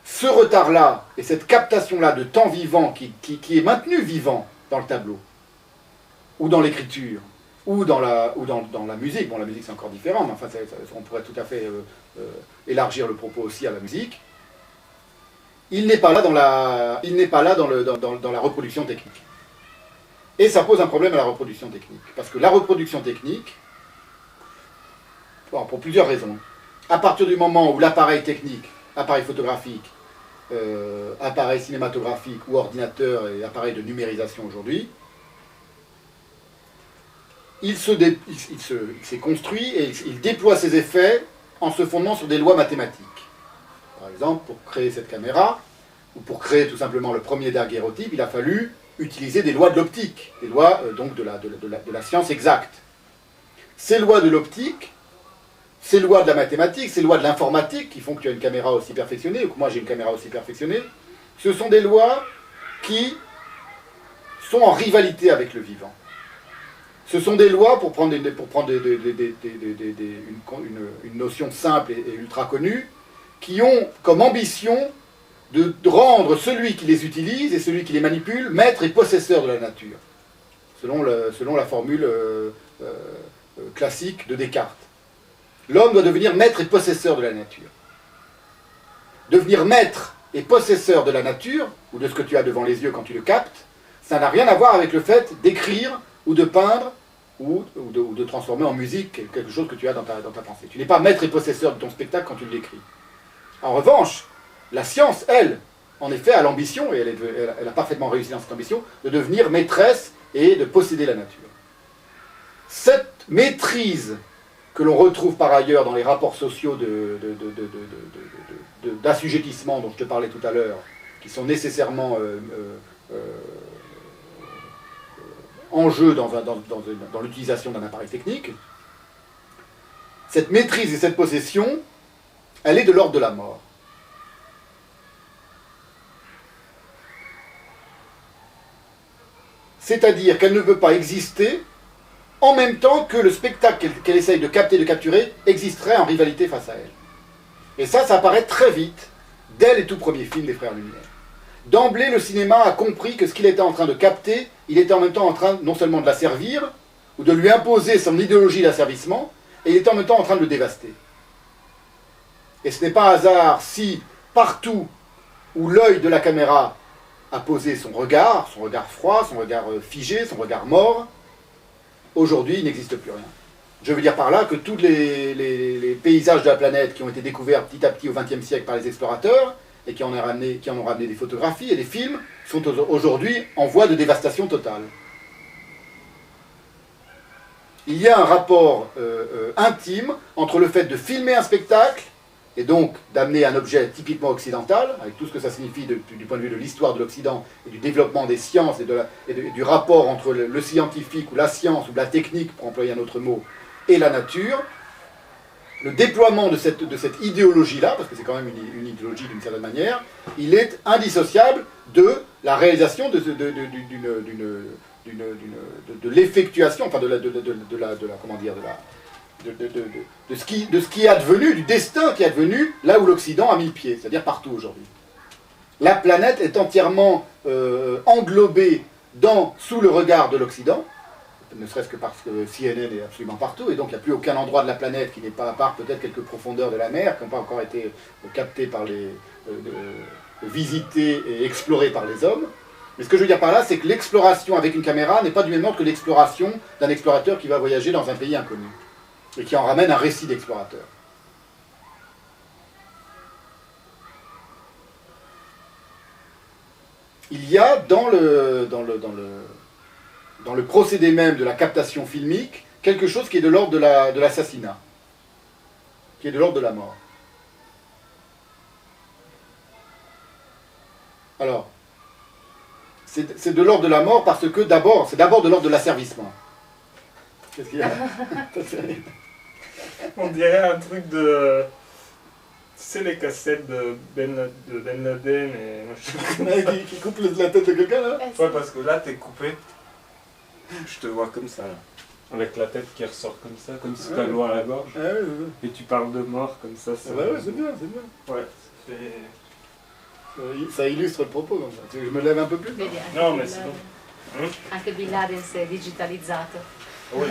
S1: ce retard-là et cette captation-là de temps vivant qui est maintenu vivant dans le tableau, ou dans l'écriture, ou dans la musique, bon la musique c'est encore différent, mais enfin on pourrait tout à fait élargir le propos aussi à la musique, il n'est pas là dans la reproduction technique. Et ça pose un problème à la reproduction technique, parce que la reproduction technique, bon, pour plusieurs raisons, à partir du moment où l'appareil technique appareil photographique, appareil cinématographique ou ordinateur et appareil de numérisation aujourd'hui, il s'est construit et il déploie ses effets en se fondant sur des lois mathématiques. Par exemple, pour créer cette caméra, ou pour créer tout simplement le premier daguerréotype, il a fallu utiliser des lois de l'optique, des lois donc de la science exacte. Ces lois de l'optique, ces lois de la mathématique, ces lois de l'informatique qui font que tu as une caméra aussi perfectionnée, ou que moi j'ai une caméra aussi perfectionnée, ce sont des lois qui sont en rivalité avec le vivant. Ce sont des lois, pour prendre une notion simple et ultra connue, qui ont comme ambition de rendre celui qui les utilise et celui qui les manipule maître et possesseur de la nature, selon la formule classique de Descartes. L'homme doit devenir maître et possesseur de la nature. Devenir maître et possesseur de la nature, ou de ce que tu as devant les yeux quand tu le captes, ça n'a rien à voir avec le fait d'écrire ou de peindre ou de transformer en musique quelque chose que tu as dans ta pensée. Tu n'es pas maître et possesseur de ton spectacle quand tu l'écris. En revanche, la science, elle, en effet, a l'ambition, et elle a parfaitement réussi dans cette ambition, de devenir maîtresse et de posséder la nature. Cette maîtrise que l'on retrouve par ailleurs dans les rapports sociaux d'assujettissement dont je te parlais tout à l'heure, qui sont nécessairement en jeu dans l'utilisation d'un appareil technique, cette maîtrise et cette possession, elle est de l'ordre de la mort. C'est-à-dire qu'elle ne peut pas exister en même temps que le spectacle qu'elle essaye de capter, de capturer, existerait en rivalité face à elle. Et ça apparaît très vite, dès les tout premiers films des Frères Lumière. D'emblée, le cinéma a compris que ce qu'il était en train de capter, il était en même temps en train non seulement de la servir, ou de lui imposer son idéologie d'asservissement, et il était en même temps en train de le dévaster. Et ce n'est pas un hasard si, partout où l'œil de la caméra a posé son regard froid, son regard figé, son regard mort, aujourd'hui il n'existe plus rien. Je veux dire par là que tous les paysages de la planète qui ont été découverts petit à petit au XXe siècle par les explorateurs, et qui en ont ramené des photographies et des films, sont aujourd'hui en voie de dévastation totale. Il y a un rapport intime entre le fait de filmer un spectacle, et donc d'amener un objet typiquement occidental, avec tout ce que ça signifie du point de vue de l'histoire de l'Occident, et du développement des sciences, et du rapport entre le scientifique, ou la science, ou la technique, pour employer un autre mot, et la nature. Le déploiement de cette idéologie-là, parce que c'est quand même une idéologie d'une certaine manière, il est indissociable de la réalisation de l'effectuation, enfin de ce qui est advenu, du destin qui est advenu là où l'Occident a mis le pied, c'est-à-dire partout aujourd'hui. La planète est entièrement englobée sous le regard de l'Occident, ne serait-ce que parce que CNN est absolument partout, et donc il n'y a plus aucun endroit de la planète qui n'est pas, à part peut-être quelques profondeurs de la mer, qui n'ont pas encore été captées visitées et explorées par les hommes. Mais ce que je veux dire par là, c'est que l'exploration avec une caméra n'est pas du même ordre que l'exploration d'un explorateur qui va voyager dans un pays inconnu, et qui en ramène un récit d'explorateur. Il y a dans le procédé même de la captation filmique, quelque chose qui est de l'ordre de l'assassinat, qui est de l'ordre de la mort. Alors, c'est de l'ordre de la mort parce que c'est d'abord de l'ordre de l'asservissement. Qu'est-ce qu'il y a?
S3: On dirait un truc de... Tu sais, les cassettes de Ben Laden et...
S1: qui coupe la tête de quelqu'un, là?
S3: Ouais, parce que là, t'es coupé. Je te vois comme ça, là. Avec la tête qui ressort comme ça, comme si t'as l'eau à la gorge.
S1: Ouais.
S3: Et tu parles de mort comme ça.
S1: Ouais, c'est bien.
S3: Ouais, ça fait...
S1: Ça illustre le propos, comme ça. Tu veux que je me lève un peu plus?
S2: Vedi,
S3: Non, mais c'est bon.
S2: Anche Bin Laden si è digitalizzato.
S3: Oui.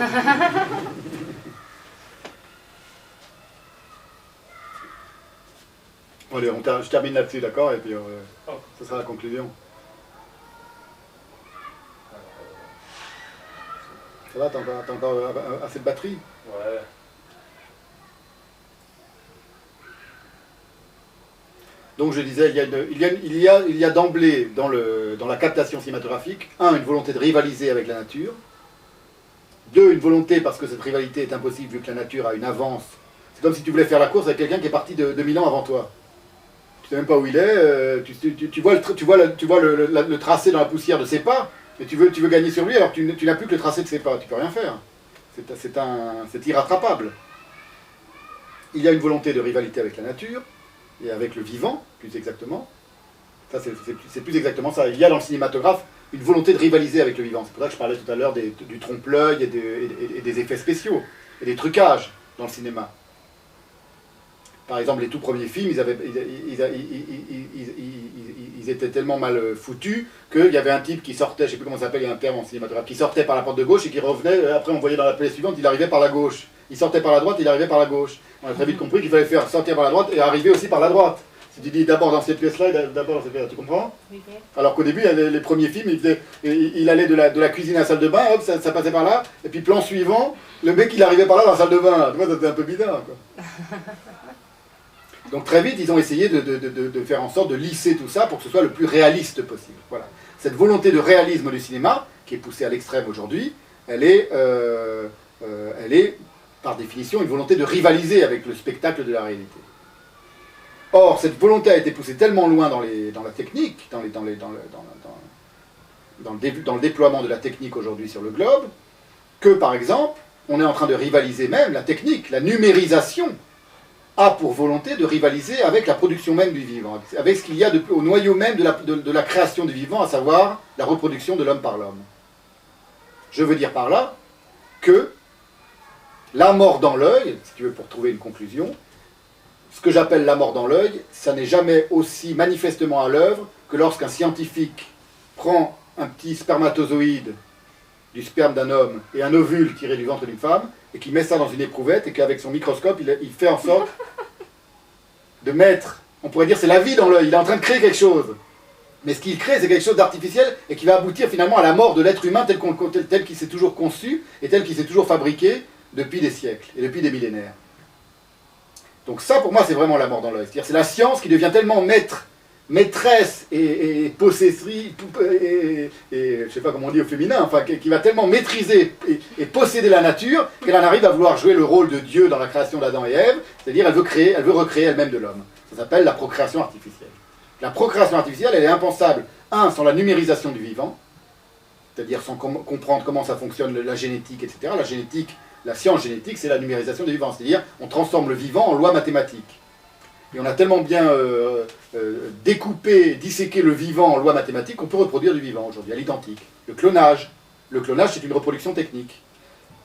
S1: Allez, je termine là-dessus, d'accord? Et puis, ce sera la conclusion. Ça va, t'as encore assez de batterie?
S3: Ouais.
S1: Donc je disais, il y a d'emblée dans la captation cinématographique, un, une volonté de rivaliser avec la nature, deux, une volonté, parce que cette rivalité est impossible vu que la nature a une avance. C'est comme si tu voulais faire la course avec quelqu'un qui est parti de 2000 ans avant toi. Tu sais même pas où il est, tu vois le tracé dans la poussière de ses pas, et tu veux gagner sur lui alors que tu n'as plus que le tracé de ses pas, tu peux rien faire. C'est irrattrapable. Il y a une volonté de rivalité avec la nature, et avec le vivant, plus exactement. Ça, c'est plus exactement ça. Il y a dans le cinématographe une volonté de rivaliser avec le vivant. C'est pour ça que je parlais tout à l'heure du trompe-l'œil et des effets spéciaux, et des trucages dans le cinéma. Par exemple, les tout premiers films, ils étaient tellement mal foutus qu'il y avait un type qui sortait, je ne sais plus comment ça s'appelle, il y a un terme en cinématographe, qui sortait par la porte de gauche et qui revenait, après on voyait dans la plaie suivante, il arrivait par la gauche. Il sortait par la droite, il arrivait par la gauche. On a très vite compris qu'il fallait faire sortir par la droite et arriver aussi par la droite. Si tu dis d'abord dans cette pièce-là et d'abord dans cette pièce-là, tu comprends? Oui. Alors qu'au début, les premiers films, il allait de la cuisine à la salle de bain, hop, ça passait par là, et puis plan suivant, le mec il arrivait par là dans la salle de bain. Tu vois, c'était un peu bizarre, quoi. Donc très vite, ils ont essayé de faire en sorte de lisser tout ça pour que ce soit le plus réaliste possible. Voilà. Cette volonté de réalisme du cinéma, qui est poussée à l'extrême aujourd'hui, elle est, par définition, une volonté de rivaliser avec le spectacle de la réalité. Or, cette volonté a été poussée tellement loin dans la technique, dans le déploiement de la technique aujourd'hui sur le globe, que par exemple, on est en train de rivaliser même la technique, la numérisation a pour volonté de rivaliser avec la production même du vivant, avec ce qu'il y a au noyau même de la création du vivant, à savoir la reproduction de l'homme par l'homme. Je veux dire par là que la mort dans l'œil, si tu veux pour trouver une conclusion, ce que j'appelle la mort dans l'œil, ça n'est jamais aussi manifestement à l'œuvre que lorsqu'un scientifique prend un petit spermatozoïde du sperme d'un homme et un ovule tiré du ventre d'une femme, et qui met ça dans une éprouvette, et qu'avec son microscope, il fait en sorte de mettre, on pourrait dire c'est la vie dans l'œil, il est en train de créer quelque chose. Mais ce qu'il crée, c'est quelque chose d'artificiel, et qui va aboutir finalement à la mort de l'être humain tel qu'il s'est toujours conçu, et tel qu'il s'est toujours fabriqué depuis des siècles, et depuis des millénaires. Donc ça, pour moi, c'est vraiment la mort dans l'œil. C'est-à-dire c'est la science qui devient tellement maîtresse et possesserie, et je ne sais pas comment on dit au féminin, enfin, qui va tellement maîtriser et posséder la nature, qu'elle en arrive à vouloir jouer le rôle de Dieu dans la création d'Adam et Ève, c'est-à-dire elle veut recréer elle-même de l'homme. Ça s'appelle la procréation artificielle. La procréation artificielle, elle est impensable, sans la numérisation du vivant, c'est-à-dire sans comprendre comment ça fonctionne, la génétique, etc. La science génétique, c'est la numérisation du vivant, c'est-à-dire on transforme le vivant en loi mathématique. Et on a tellement bien découpé, disséqué le vivant en loi mathématique qu'on peut reproduire du vivant aujourd'hui, à l'identique. Le clonage, c'est une reproduction technique.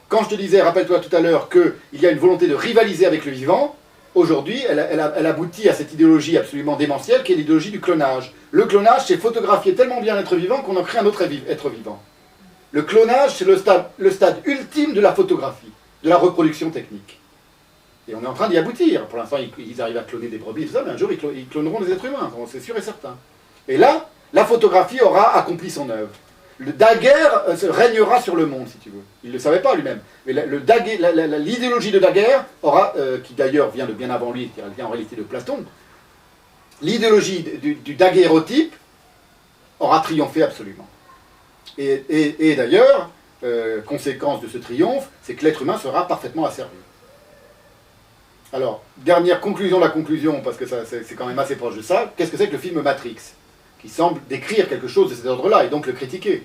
S1: Quand je te disais, rappelle-toi tout à l'heure, qu'il y a une volonté de rivaliser avec le vivant, aujourd'hui, elle aboutit à cette idéologie absolument démentielle qui est l'idéologie du clonage. Le clonage, c'est photographier tellement bien l'être vivant qu'on en crée un autre être vivant. Le clonage, c'est le stade ultime de la photographie, de la reproduction technique. Et on est en train d'y aboutir. Pour l'instant, ils arrivent à cloner des brebis, tout ça, mais un jour, ils cloneront des êtres humains, c'est sûr et certain. Et là, la photographie aura accompli son œuvre. Le Daguerre régnera sur le monde, si tu veux. Il ne le savait pas lui-même. Mais l'idéologie de Daguerre aura, qui d'ailleurs vient de bien avant lui, elle vient en réalité de Platon, l'idéologie du daguerréotype aura triomphé absolument. Et d'ailleurs, conséquence de ce triomphe, c'est que l'être humain sera parfaitement asservi. Alors, dernière conclusion de la conclusion, parce que c'est quand même assez proche de ça, qu'est-ce que c'est que le film Matrix, qui semble décrire quelque chose de cet ordre-là, et donc le critiquer.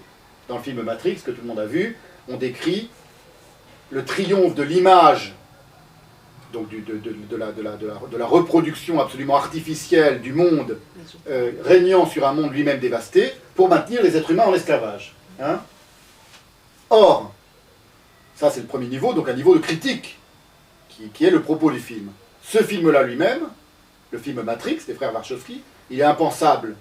S1: Dans le film Matrix, que tout le monde a vu, on décrit le triomphe de l'image, donc de la reproduction absolument artificielle du monde, régnant sur un monde lui-même dévasté, pour maintenir les êtres humains en esclavage. Hein? Or, ça c'est le premier niveau, donc un niveau de critique, qui est le propos du film. Ce film-là lui-même, le film Matrix, des frères Wachowski, il est impensable.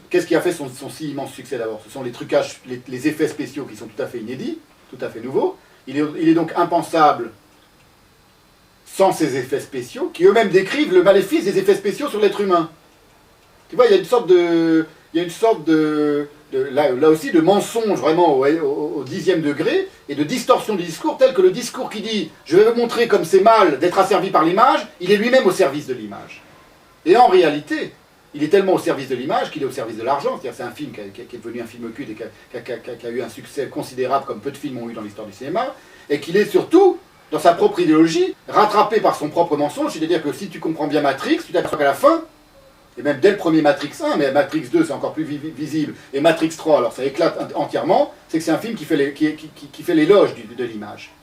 S1: Qu'est-ce qui a fait son si immense succès d'abord? Ce sont les trucages, les effets spéciaux qui sont tout à fait inédits, tout à fait nouveaux. Il est donc impensable sans ces effets spéciaux, qui eux-mêmes décrivent le maléfice des effets spéciaux sur l'être humain. Tu vois, il y a une sorte de là aussi de mensonge vraiment au 10e degré, et de distorsion du discours, tel que le discours qui dit « je vais vous montrer comme c'est mal d'être asservi par l'image », il est lui-même au service de l'image. Et en réalité, Il est tellement au service de l'image qu'il est au service de l'argent. C'est-à-dire c'est un film qui est devenu un film culte et qui a eu un succès considérable comme peu de films ont eu dans l'histoire du cinéma, et qu'il est surtout, dans sa propre idéologie, rattrapé par son propre mensonge. C'est-à-dire que si tu comprends bien Matrix, tu t'aperçois qu'à la fin, et même dès le premier Matrix 1, mais Matrix 2 c'est encore plus visible, et Matrix 3, alors ça éclate entièrement, c'est que c'est un film qui fait l'éloge de l'image.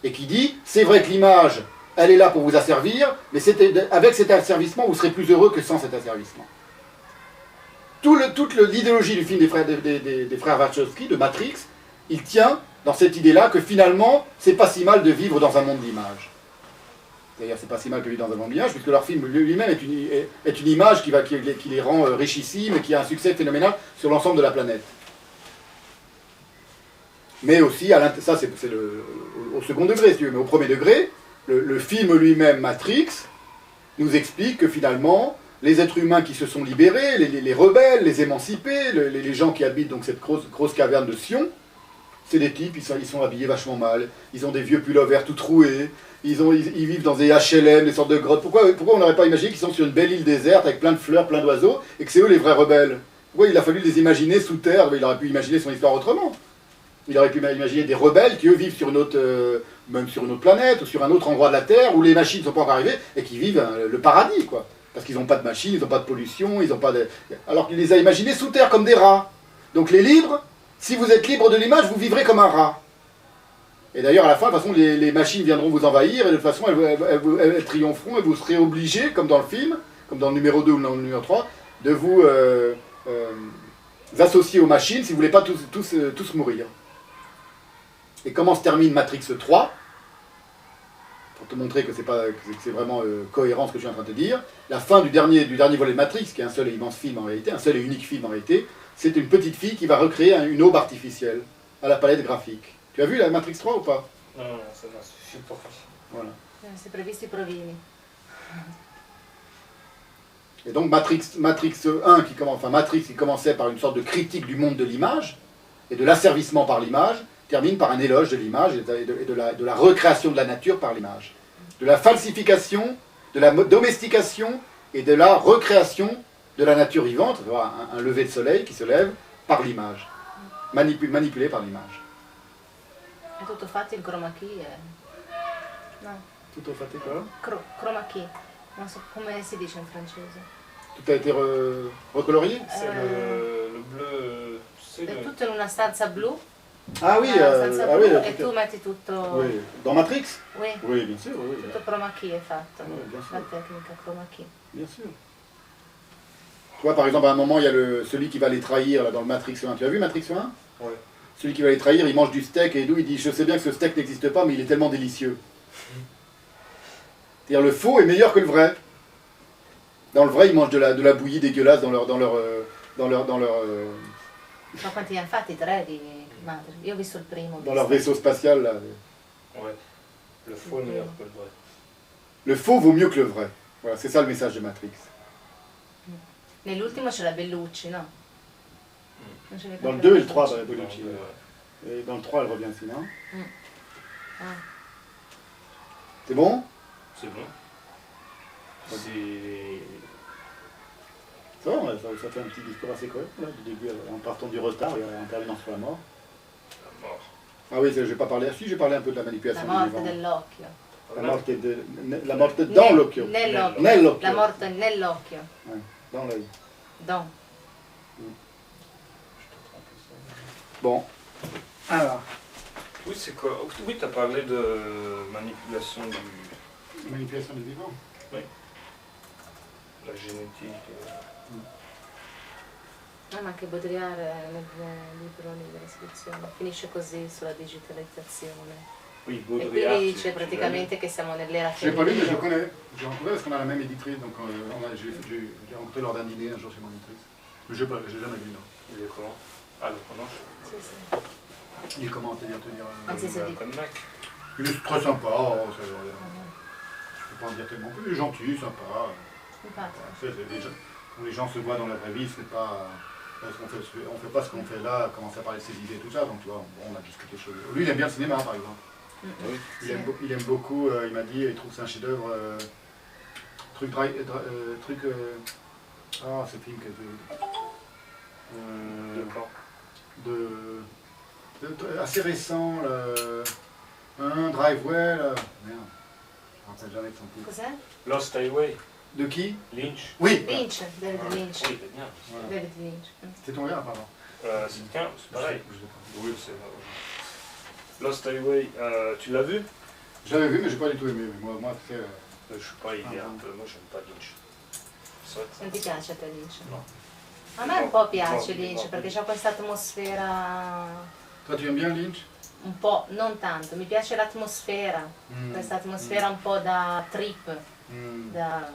S1: Et qui dit, c'est vrai que l'image, elle est là pour vous asservir, mais avec cet asservissement, vous serez plus heureux que sans cet asservissement. Toute l'idéologie du film des frères Wachowski, de Matrix, il tient dans cette idée-là que finalement, c'est pas si mal de vivre dans un monde d'image. D'ailleurs, c'est pas si mal de vivre dans un monde d'image, puisque leur film lui-même est une image qui les rend richissimes et qui a un succès phénoménal sur l'ensemble de la planète. Mais aussi, ça c'est au second degré, si tu veux, mais au premier degré, le film lui-même, Matrix, nous explique que finalement, les êtres humains qui se sont libérés, les rebelles, les émancipés, les gens qui habitent donc cette grosse caverne de Sion, c'est des types, ils sont habillés vachement mal, ils ont des vieux pullovers tout troués, ils vivent dans des HLM, des sortes de grottes. Pourquoi on n'aurait pas imaginé qu'ils sont sur une belle île déserte avec plein de fleurs, plein d'oiseaux, et que c'est eux les vrais rebelles? Pourquoi il a fallu les imaginer sous terre? Il aurait pu imaginer son histoire autrement. Il aurait pu imaginer des rebelles qui eux vivent sur même sur une autre planète ou sur un autre endroit de la Terre où les machines ne sont pas encore arrivées et qui vivent le paradis, quoi. Parce qu'ils n'ont pas de machines, ils n'ont pas de pollution, ils n'ont pas de... Alors qu'il les a imaginés sous terre comme des rats. Donc les libres, si vous êtes libre de l'image, vous vivrez comme un rat. Et d'ailleurs à la fin, de toute façon, les machines viendront vous envahir et de toute façon elles triompheront et vous serez obligés, comme dans le film, comme dans le numéro 2 ou dans le numéro 3, de vous associer aux machines si vous ne voulez pas tous mourir. Et comment se termine Matrix 3, pour te montrer que c'est vraiment cohérent ce que je suis en train de te dire, la fin du dernier volet de Matrix, qui est un seul et immense film en réalité, un seul et unique film en réalité, c'est une petite fille qui va recréer une aube artificielle à la palette graphique. Tu as vu la Matrix 3 ou pas?
S3: Non, ça m'a suffi pour ça.
S1: Voilà.
S2: C'est previsto i provini.
S1: Et donc Matrix 1, Matrix qui commençait par une sorte de critique du monde de l'image, et de l'asservissement par l'image, termine par un éloge de l'image et de la recréation de la nature par l'image. De la falsification, de la domestication et de la recréation de la nature vivante, un lever de soleil qui se lève par l'image, manipulé par l'image.
S2: È tutto fatto in chroma key. No,
S1: Tutto fatto quoi?
S2: chroma key. Non so come si dice in francese.
S1: Tout a été recolorié?
S3: C'est le bleu.
S2: È tutto in una stanza blu.
S1: Ah oui,
S2: E tu metti tutto...
S1: Oui. Dans Matrix?
S2: Oui.
S1: Oui, bien sûr. Oui.
S2: Tutto chroma key è fatto.
S1: Oui, bien sûr.
S2: La tecnica chroma key.
S1: Bien sûr. Tu vois, par exemple, à un moment, il y a celui qui va les trahir là, dans le Matrix 1. Tu as vu Matrix 1?
S3: Oui.
S1: Celui qui va les trahir, il mange du steak et il dit « Je sais bien que ce steak n'existe pas, mais il est tellement délicieux. » C'est-à-dire le faux est meilleur que le vrai. Dans le vrai, ils mangent de la bouillie dégueulasse dans leur
S2: Ma quanti ne hanno fatti? 3 di Matrix. Io ho visto il primo.
S1: dans leur vaisseau spatial. Là.
S3: Ouais. Le faux est meilleur que le vrai.
S1: Le faux vaut mieux que le vrai. Voilà, c'est ça le message de Matrix.
S2: Nell'ultimo c'è la Bellucci, no? Non ce n'è
S1: Dans le
S2: proprio
S1: 2 et le 3, bah, Bellucci.
S3: Ouais.
S1: Et dans le 3, elle revient aussi, non?
S2: Ah.
S1: C'est bon?
S3: C'est bon. C'est.
S1: Ça va, ça fait un petit discours assez correct, là, du début, en partant du retard et en terminant sur la mort.
S3: La mort.
S1: Ah oui, j'ai pas parlé. Si, j'ai parlé un peu de la
S2: La
S1: manipulation du
S2: morte
S1: vivant.
S2: dell'occhio.
S1: La morte dans l'occhio.
S2: Nell'occhio.
S1: Nell'occhio.
S2: La morte nell'occhio.
S1: Ouais, dans l'œil.
S2: Dans.
S1: Bon. Alors.
S3: Oui, c'est quoi? Oui, tu as parlé de manipulation du.
S1: Manipulation du vivant.
S3: La génétique.
S2: Ma anche Baudrillard nel libro di descrizione finisce così sulla digitalizzazione.
S3: Oui,
S2: E
S3: Baudrillard.
S2: quindi dice praticamente che siamo nell'era
S1: Je l'ai pas lu, mais je le
S2: femminile.
S1: connais. J'ai rencontré parce qu'on a la même éditrice, donc j'ai rencontré lors d'un dîner un jour chez mon éditrice. Mais j'ai jamais lu, non.
S3: Il est comment? Ah, le prononce.
S2: Sì, sì.
S1: Il est comment te dire
S2: Ah, c'est ça.
S3: Comme Mac.
S1: Il est très sympa, je peux pas en dire tellement plus. Il est gentil, sympa.
S2: Infatti.
S1: Quand les gens se voient dans la vraie vie, c'est pas. On fait pas ce qu'on fait là, commencer à parler de ses idées et tout ça, donc tu vois, bon, on a discuté choses. Lui, il aime bien le cinéma, par exemple.
S3: Oui.
S1: Il aime beaucoup, il m'a dit, il trouve que c'est un chef-d'œuvre, Ah, ce film qui était...
S3: De quand?
S1: Assez récent, un Driveway, là. Merde, je me rappelle jamais de son titre.
S2: Cos'è?
S3: Lost Highway,
S1: De qui?
S3: Lynch.
S1: Oui.
S2: Lynch, David
S3: Ouais.
S2: Lynch.
S3: Oui, il est bien.
S1: Voilà.
S2: David Lynch.
S1: C'est ton gars, pardon.
S3: C'est bien, c'est pareil.
S1: Je l'ai pas.
S3: Oui, c'est Lost Highway, tu l'as vu?
S1: Je l'avais vu, mais j'ai pas du tout aimé. Moi c'est...
S3: Je sais pas, il est
S1: Ah,
S3: un peu... Moi, j'aime pas Lynch. C'est vrai que ça...
S2: Non ti piace a te Lynch?
S3: No.
S2: A me un po' piace
S3: No,
S2: Lynch
S3: no.
S2: perché c'ha questa atmosfera
S1: Toi, tu aimes bien Lynch?
S2: un po', non tanto, mi piace l'atmosfera, questa atmosfera un po' da trip, da...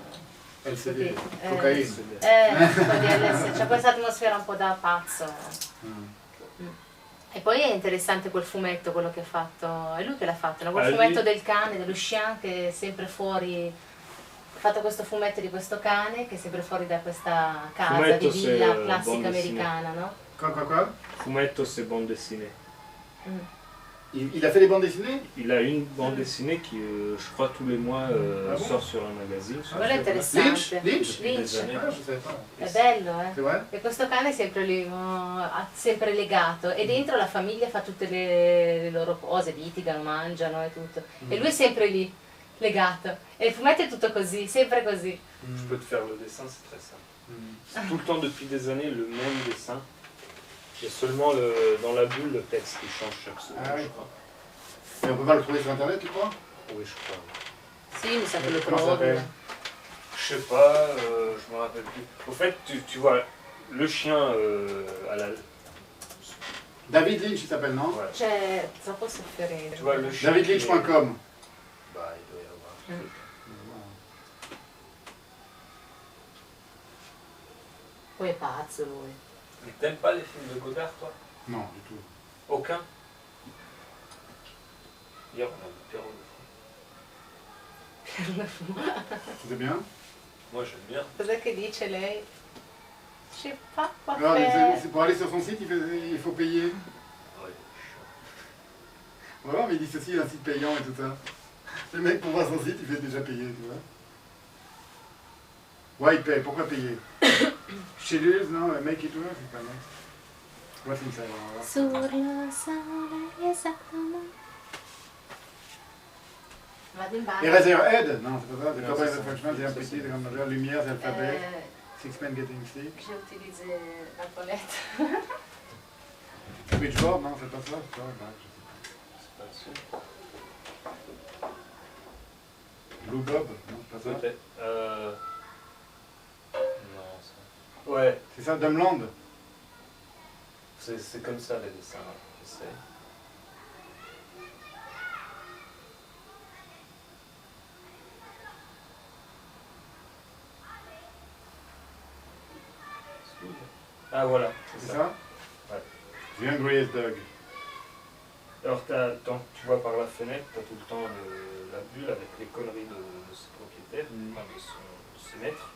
S1: LCD,
S2: Sì,
S1: cocaïne.
S2: un po' di LSD, c'è questa atmosfera un po' da pazzo.
S1: Mm.
S2: E poi è interessante quel fumetto, quello che ha fatto, è lui che l'ha fatto, no? Quel
S3: Ah,
S2: fumetto
S3: lui?
S2: del cane, dello chien che è sempre fuori, ha fatto questo fumetto di questo cane che è sempre fuori da questa casa
S3: Fumetto
S2: di villa
S3: se
S2: classica
S3: bande
S2: americana, no?
S1: Quoi?
S3: Fumetto, c'est bande dessinée.
S2: Mm.
S1: Il a fait des bandes dessinées?
S3: Il a une bande dessinée qui, je crois, tous les mois
S1: Ah bon?
S3: sort sur un magazine. sur
S2: Quello è
S3: un site.
S2: interessante.
S1: Lynch?
S2: Lynch.
S3: Des années.
S1: Ah, je savais pas.
S2: È bello,
S1: C'est vrai?
S2: E questo cane è sempre lì, sempre legato e dentro la famiglia fa tutte le loro cose, litigano, mangiano e tutto. E lui è sempre lì, legato. E il fumetto è tutto così, sempre così.
S3: Je peux te faire le dessin, c'est très simple. C'est tout le temps depuis des années le même dessin. Il y a seulement dans la bulle le texte qui change chaque seconde,
S1: Ah oui.
S3: je crois.
S1: Et on peut pas le trouver sur internet, tu crois?
S3: Oui, je crois.
S2: Sì, mi sa che lo
S1: Comment ça
S2: trovi.
S1: s'appelle?
S3: Je sais pas, je me rappelle plus. Au fait, tu vois, le chien à la...
S1: David Lynch, il s'appelle, non?
S3: Ouais.
S2: C'è troppo sofferenza.
S3: Tu vois, le chien...
S1: DavidLynch.com.
S3: Bah, il doit y avoir un truc.
S2: Poi è pazzo lui.
S3: Mais t'aimes pas les films de Godard, toi?
S1: Non, du tout.
S3: Aucun? Hier, on a vu Pierrot le Fou.
S1: C'était bien?
S3: Moi, j'aime bien.
S2: Cos'è che dice lei? Je sais pas quoi
S1: Alors,
S2: faire.
S1: c'est pour aller sur son site, il faut payer.
S3: Ouais,
S1: On va voir, mais il dit ceci, il y a un site payant et tout ça. Le mec, pour voir son site, il fait déjà payer, tu vois. Ouais, il paye. Pourquoi payer? Schedules, non? Make it work, c'est pas mal. What's inside?
S2: Sullo sole esattamente. Vado in bagno.
S1: Eraserhead? Non, c'est pas ça. The
S3: Non,
S1: Cowboy
S3: c'est
S1: and the
S3: ça.
S1: Frenchman, the Petit, the Grandmother, Lumière, the Alphabet,
S2: Euh,
S1: Six Men Getting Sick.
S2: J'ai utilisé la palette.
S1: Switchboard, non, c'est pas ça? C'est pas, bah,
S3: c'est pas dessus.
S1: Blue Bob, non, c'est pas ça?
S3: Peut-être. Non, ça... Ouais,
S1: C'est ça, Dumbland?
S3: c'est comme ça les dessins, j'essaie. Ah voilà,
S1: C'est
S3: c'est
S1: ça?
S3: ça. Ouais.
S1: The Hungriest Dog.
S3: Alors tu vois par la fenêtre, tu as tout le temps la bulle avec les conneries de ses propriétaires, enfin, de ses maîtres,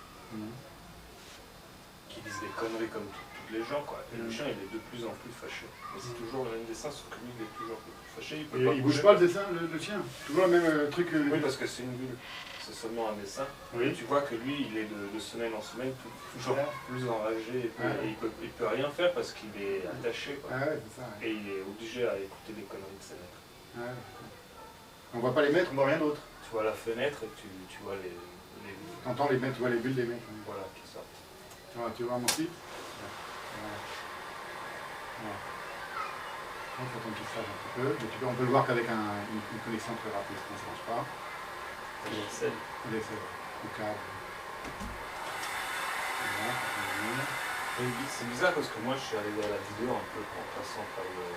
S3: qui disent des conneries comme tous les gens, quoi. Et le chien, il est de plus en plus fâché. Mais c'est toujours le même dessin, sauf que lui, il est toujours plus fâché. Il peut pas
S1: Il
S3: bouger.
S1: bouge pas le dessin, le chien? Toujours le même truc?
S3: Oui, parce que c'est une bulle. C'est seulement un dessin.
S1: Oui.
S3: Et tu vois que lui, il est de semaine en semaine toujours
S1: Ouais.
S3: plus enragé. Et,
S1: Ouais.
S3: et il peut rien faire parce qu'il est attaché, quoi.
S1: Ah ouais, c'est ça. Ouais.
S3: Et il est obligé à écouter les conneries de ses maîtres.
S1: Ouais. On voit pas les maîtres, on voit rien d'autre.
S3: Tu vois la fenêtre et tu vois les
S1: T'entends les maîtres, tu vois les bulles des maîtres. Ouais.
S3: voilà, qui sortent.
S1: Ah, tu vois mon site? Ouais. Ouais. Il faut qu'on ça un petit peu, mais on peut le voir qu'avec une connexion très rapide, ça ne marche pas.
S3: DSL.
S1: Il essaie le câble. Voilà,
S3: C'est bizarre parce que moi je suis arrivé à la vidéo un peu en passant par le...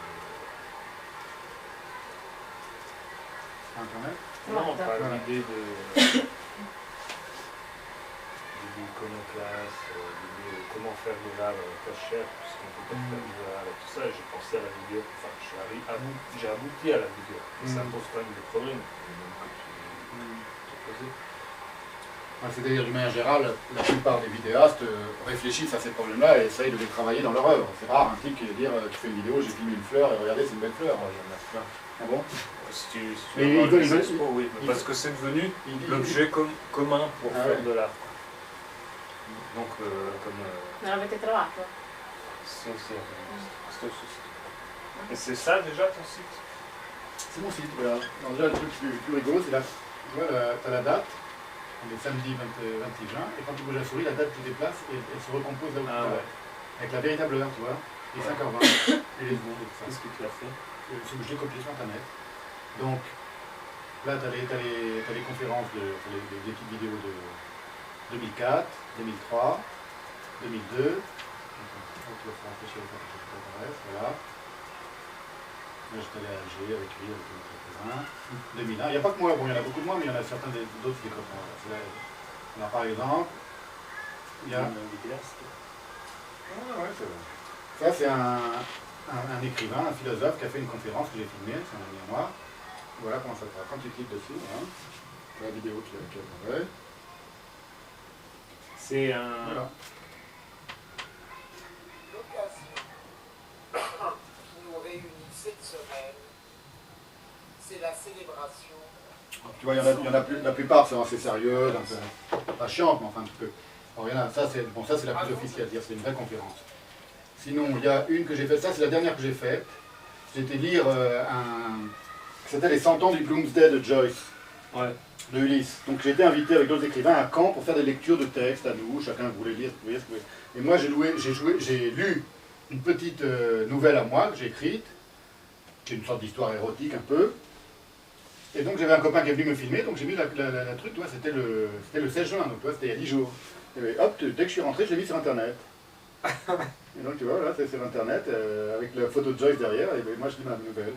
S1: Internet?
S3: Non,
S2: Guarda.
S3: par
S1: Voilà.
S3: l'idée de l'iconoclaste, l'idée de comment faire de l'art pas cher, puisqu'on peut pas faire de l'art et tout ça, j'ai pensé à la vidéo, enfin j'ai abouti à la vidéo, mais ça pose quand même des problèmes que tu t'es posé.
S1: C'est-à-dire, d'une manière générale, la plupart des vidéastes réfléchissent à ces problèmes-là et essayent de les travailler dans leur œuvre. C'est rare un type qui va dire tu fais une vidéo, j'ai filmé une fleur et regardez, c'est une belle fleur. Ah bon?
S3: Si tu
S1: Mais
S3: veux
S1: il
S3: voir
S1: veut-
S3: les expos, oui,
S1: il-
S3: parce que c'est devenu
S1: Il-
S3: l'objet commun pour
S1: Ah
S3: faire
S1: ouais.
S3: de l'art. Donc, comme...
S2: Non l'avete trovato?
S3: si, questo è il suo sito. Et c'est ça déjà ton site?
S1: C'est mon site, voilà. Alors déjà, le truc plus rigolo, c'est là, tu vois, t'as la date, on est samedi 26 juin, et quand tu bouges la souris, la date se déplace et elle se recompose là où tu es. Avec la véritable heure, tu vois, les 5h20 et les secondes et tout ça.
S3: Qu'est-ce que tu as fait?
S1: Je l'ai copié sur internet. Donc, là, tu as les conférences, des petites vidéos de 2004, 2003, 2002. Donc, tu vas faire réfléchir au fait que ça t'intéresse, voilà. Là, j'étais allé à Alger avec lui, avec quelques-uns. 2001, il n'y a pas que moi, bon, il y en a beaucoup de moi, mais il y en a certains d'autres des copains. Là, par exemple, il y a... Ah ouais, c'est vrai. Ça, c'est un écrivain, un philosophe qui a fait une conférence que j'ai filmée, c'est un ami à moi. Voilà comment ça se passe. Quand tu cliques dessus, voilà. La vidéo qui apparaît.
S3: C'est un...
S1: Voilà.
S4: L'occasion qui nous réunit cette semaine, c'est la célébration.
S1: Tu vois, il y en a plus, la plupart c'est assez sérieux, un peu, pas chiante, mais enfin un petit peu. Alors il y en a, ça c'est la plus officielle, c'est-à-dire c'est une vraie conférence. Sinon, il y a une que j'ai faite, ça c'est la dernière que j'ai faite. J'étais lire c'était les 100 ans du Bloomsday de Joyce, de Ulysse. Donc j'ai été invité avec d'autres écrivains à Caen pour faire des lectures de textes à nous, chacun voulait lire, vous voyez ce que vous voulez. Et moi j'ai lu une petite nouvelle à moi que j'ai écrite, qui est une sorte d'histoire érotique un peu. Et donc j'avais un copain qui est venu me filmer, donc j'ai mis la truc, toi, c'était le 16 juin, donc toi c'était il y a 10 jours. Et hop, dès que je suis rentré, je l'ai mis sur internet. Et donc tu vois, là c'est sur internet, avec la photo de Joyce derrière, et ben, moi je lis ma nouvelle.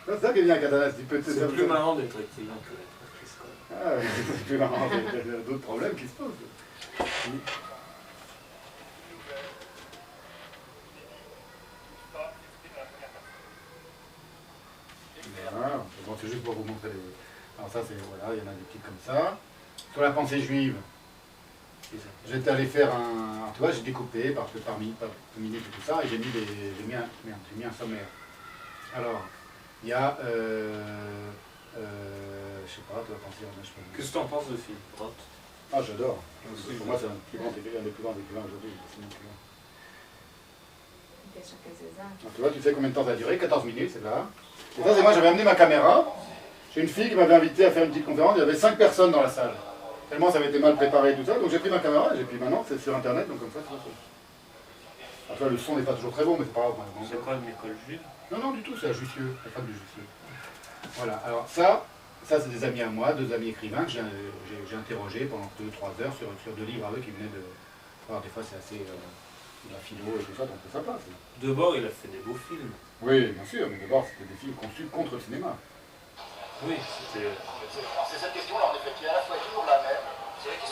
S1: C'est ça qui est bien avec internet,
S3: c'est plus marrant d'être écrivain que d'être actrice.
S1: Ah oui, c'est plus marrant, il y a d'autres problèmes qui se posent. Voilà, bon, c'est juste pour vous montrer les... Alors ça, c'est, voilà, il y en a des petites comme ça. Sur la pensée juive, j'étais allé faire un... Alors, tu vois, j'ai découpé par minute et tout ça, et j'ai mis un sommaire. Alors, il y a... je sais pas, tu vas penser...
S3: Qu'est-ce que tu en penses de Philippe Roth?
S1: Ah, j'adore. Pour moi, c'est un des plus grands écrivains aujourd'hui. Tu vois, tu sais combien de temps ça a duré? 14 minutes, c'est là. Et ça, c'est moi, j'avais amené ma caméra. J'ai une fille qui m'avait invité à faire une petite conférence. Il y avait 5 personnes dans la salle. Tellement ça avait été mal préparé et tout ça. Donc j'ai pris ma caméra et puis maintenant, c'est sur internet. Donc comme ça, c'est ça. Enfin, le son n'est pas toujours très bon, mais c'est pas grave.
S3: C'est quoi une école juive?
S1: Non, du tout, c'est à Jussieu. La fac de Jussieu. Voilà, alors ça c'est des amis à moi, 2 amis écrivains que j'ai interrogés pendant 2-3 heures sur 2 livres à eux qui venaient de... Alors des fois, c'est assez... de la philo et tout ça, donc ça passe.
S3: Debord, il a fait des beaux films.
S1: Oui, bien sûr, mais d'abord, c'était des films conçus contre le cinéma.
S3: Oui, c'était...
S4: C'est cette question-là, en effet, qui est à la fois toujours la même.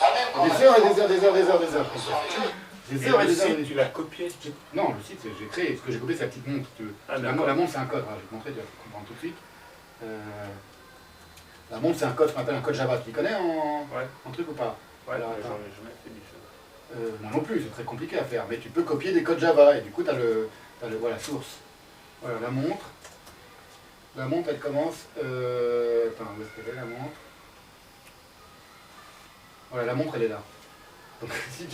S4: La même
S1: Des heures et des heures, des heures, des heures, des heures. Des heures et des heures.
S3: Tu l'as copié?
S1: Non, le site, j'ai créé. Ce que j'ai copié, c'est la petite montre. La montre, c'est un code. Je vais te montrer, tu vas comprendre tout de suite. La montre, c'est un code, ce qu'on appelle un code Java. Tu connais en truc ou pas?
S3: Ouais, j'en ai jamais fait du Java.
S1: Moi non plus, c'est très compliqué à faire. Mais tu peux copier des codes Java. Et du coup, tu as voilà, source. Voilà, la montre. La montre, elle commence... Attends, où est-ce qu'elle est, la montre? Voilà, la montre, elle est là. Donc, si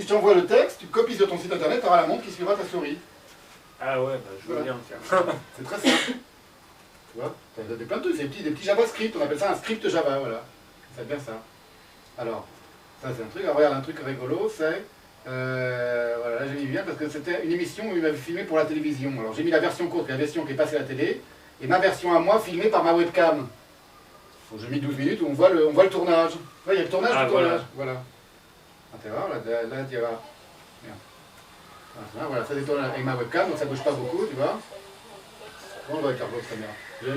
S1: je t'envoie le texte, tu copies sur ton site internet, tu auras la montre qui suivra ta souris.
S3: Ah ouais, bah, je veux bien, tiens.
S1: C'est très simple. Tu vois, tu as plein de trucs, c'est des petits JavaScript, on appelle ça un script Java, voilà. C'est bien ça. Alors, ça c'est un truc, alors regarde, un truc rigolo, c'est... voilà, là j'ai mis bien parce que c'était une émission où il m'avait filmé pour la télévision. Alors j'ai mis la version courte, la version qui est passée à la télé, et ma version à moi filmée par ma webcam. Donc j'ai mis 12 minutes où on voit le tournage. Là, il y a le tournage du tournage. Voilà. Ah, tu vois, là tu vas. Voilà, ça détourne avec ma webcam, donc ça bouge pas beaucoup, tu vois. Bon, on va avec l'autre caméra.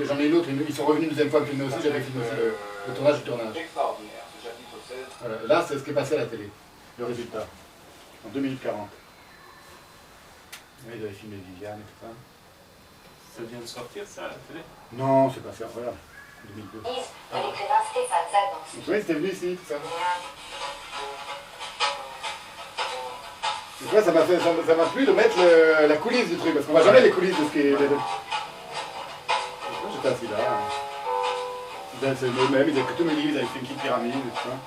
S1: J'en ai une autre, ils sont revenus une deuxième fois me filmer aussi, j'avais filmé aussi le tournage du tournage.
S4: extraordinaire, ce chapitre 16.
S1: Voilà, là c'est ce qui est passé à la télé, le résultat, en 2 minutes 40. Là, ils avaient filmé Viviane et tout ça.
S3: Ça vient de sortir, ça, à la télé?
S1: Non, c'est pas ça, voilà, 2002. Oui, c'était venu ici, tout ça. Et toi, ça m'a plu de mettre la coulisse du truc, parce qu'on voit jamais les coulisses de ce qui est... J'étais assis là. C'est le même, ils avaient plutôt mes livres, ils avaient fait une petite pyramide, et tout ça.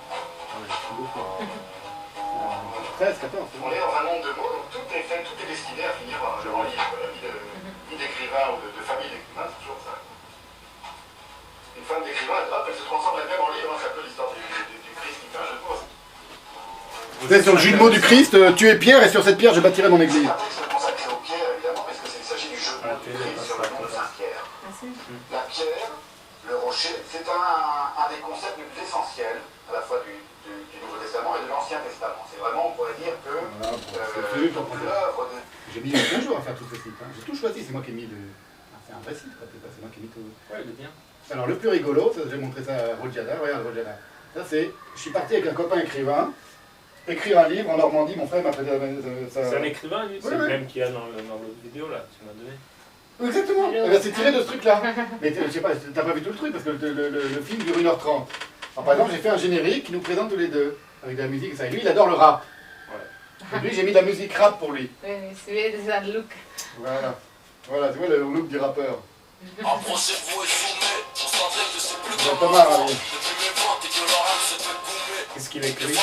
S1: 13, 14.
S5: On est dans un monde de mots, donc tout est fait, tout est destiné à finir par un grand livre, la vie d'écrivain ou de famille d'écrivain, c'est toujours ça. Une femme d'écrivain, hop, elle se transforme elle-même en livre, c'est un peu l'histoire du Christ qui fait un jeu de mots.
S1: Vous êtes sur le jus de mots du Christ, tu es pierre et sur cette pierre je bâtirai mon église.
S5: C'est un texte consacré aux pierres, évidemment, parce qu'il s'agit du jeu de mots du Christ sur le nom de Saint-Pierre. La pierre, le rocher, c'est un des concepts les plus essentiels, à la fois du Nouveau Testament et de l'Ancien Testament. C'est vraiment, on pourrait dire que l'œuvre de...
S1: J'ai mis 2 jours à faire tout ce site. Hein. J'ai tout choisi, c'est moi qui ai mis le... c'est un vrai site, quoi, c'est moi qui ai mis tout...
S3: Ouais, il est bien.
S1: Alors le plus rigolo, ça, j'ai montré ça à Rojada, regarde Rojada. Ça c'est, je suis parti avec un copain écrivain, écrire un livre en Normandie, mon frère m'a fait ça...
S3: C'est un écrivain, lui, c'est le même qu'il y a dans l'autre vidéo, là, tu m'as donné.
S1: Exactement, eh ben, c'est tiré de ce truc-là. Mais je sais pas, t'as pas vu tout le truc, parce que le film dure 1h30. Alors, par exemple, j'ai fait un générique qui nous présente tous les deux, avec de la musique et ça. Et lui, il adore le rap. Ouais. Et lui, j'ai mis de la musique rap pour lui.
S2: Oui, c'est ça le look.
S1: Voilà. Voilà, tu vois le look du rappeur.
S6: Approchez-vous et zoomez, concentrez que c'est plus
S1: Il y a
S6: comme
S1: pas mal,
S6: avant.
S1: oui.
S6: Depuis mes ventes et que leur âme se fait boumer.
S3: Qu'est-ce qu'il écrit?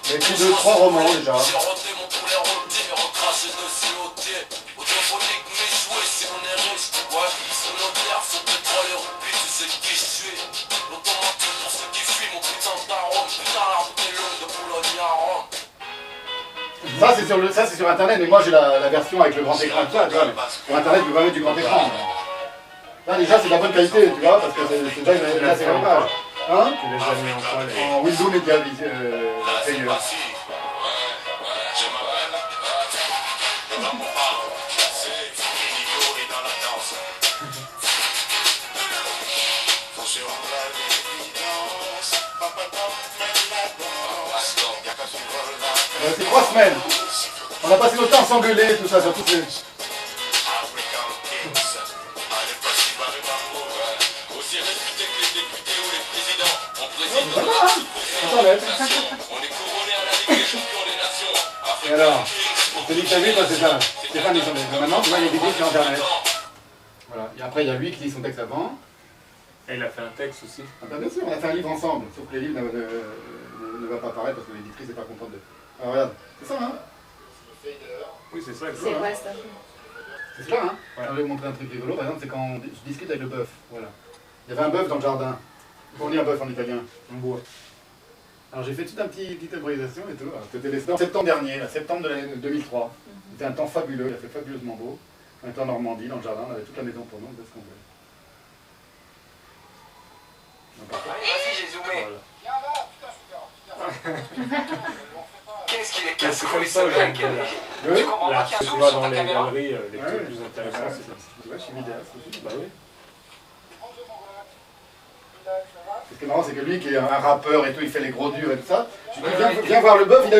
S1: Il a écrit 2-3 romans déjà.
S6: J'ai roté mon poulet rôti, mais recraché de siloté. Autophonique, mais joué si on est riche. Ouais, sur nos terres, sur pétrole et rugby, tu sais qui je suis. L'automatique pour ceux qui fuient, mon putain d'arôme. Putain, la route est longue de Boulogne à Rome.
S1: Ça c'est sur internet, mais moi j'ai la version avec le grand écran, tu vois. Sur internet, tu peux pas mettre du grand écran. Là déjà c'est de la bonne qualité, tu vois, parce que c'est déjà une c'est l'image. Hein?
S3: Tu les as mis en quoi, les...
S1: En Windows Media
S6: Là, c'est
S1: Player.
S6: parti. Je m'appelle. Dans mon parle. C'est Nico est dans la danse. Faut sur un plat d'évidence. Papa, fais la danse. Y'a qu'à suivre la
S1: C'est 3 semaines. On a passé notre temps à s'engueuler, tout ça, sur toutes les...
S6: African Kings. Allez, facile, barré, barreau. Aussi réputé que les députés ou les présidents. On préside dans
S1: Voilà, hein. Internet.
S6: on est couronné à la Ligue des champions des nations.
S1: Et alors, je te dis que t'as vu, toi, c'est ça. Stéphane, il s'en est. Maintenant, tu vois, il y a des vidéos sur internet. Voilà. Et après, il y a lui qui lit son texte avant.
S3: Et il a fait un texte aussi.
S1: Ah bah, bien sûr, on a fait un livre ensemble. Sauf que les livres ne va pas apparaître parce que l'éditrice n'est pas contente de... Alors regarde, c'est ça, hein?
S3: Oui, c'est ça.
S2: C'est vrai ça.
S1: C'est ça, hein?
S3: Ouais.
S1: On va vous montrer un truc rigolo, par exemple, c'est quand je discute avec le bœuf. Voilà. Il y avait un bœuf dans le jardin. On dit un bœuf en italien.
S3: Un bois.
S1: Alors j'ai fait toute une petite improvisation et tout. C'était en septembre dernier, là, septembre de l'année 2003. C'était un temps fabuleux, il a fait fabuleusement beau. On était en Normandie, dans le jardin, on avait toute la maison pour nous, on faisait ce qu'on voulait. Donc, après,
S4: Allez, vas-y, j'ai zoomé.
S3: Voilà.
S4: Viens là, putain, Qu'est-ce qu'il est
S3: C'est
S4: casse-couille,
S3: comme
S4: ce
S3: ça,
S4: mec.
S1: oui,
S4: Tu comprends pas
S3: Là,
S4: qu'il y a
S3: tu
S4: un zoom
S3: vois
S4: sur
S3: dans
S4: ta
S3: les
S4: caméra?
S3: galeries, les
S1: Ouais.
S3: trucs plus intéressants, c'est comme ça.
S1: tu vois, je suis vidéaste aussi.
S3: Bah oui.
S1: Ce qui est marrant, c'est que lui qui est un rappeur et tout, il fait les gros durs et tout ça. Je lui dis, viens voir le bœuf, il a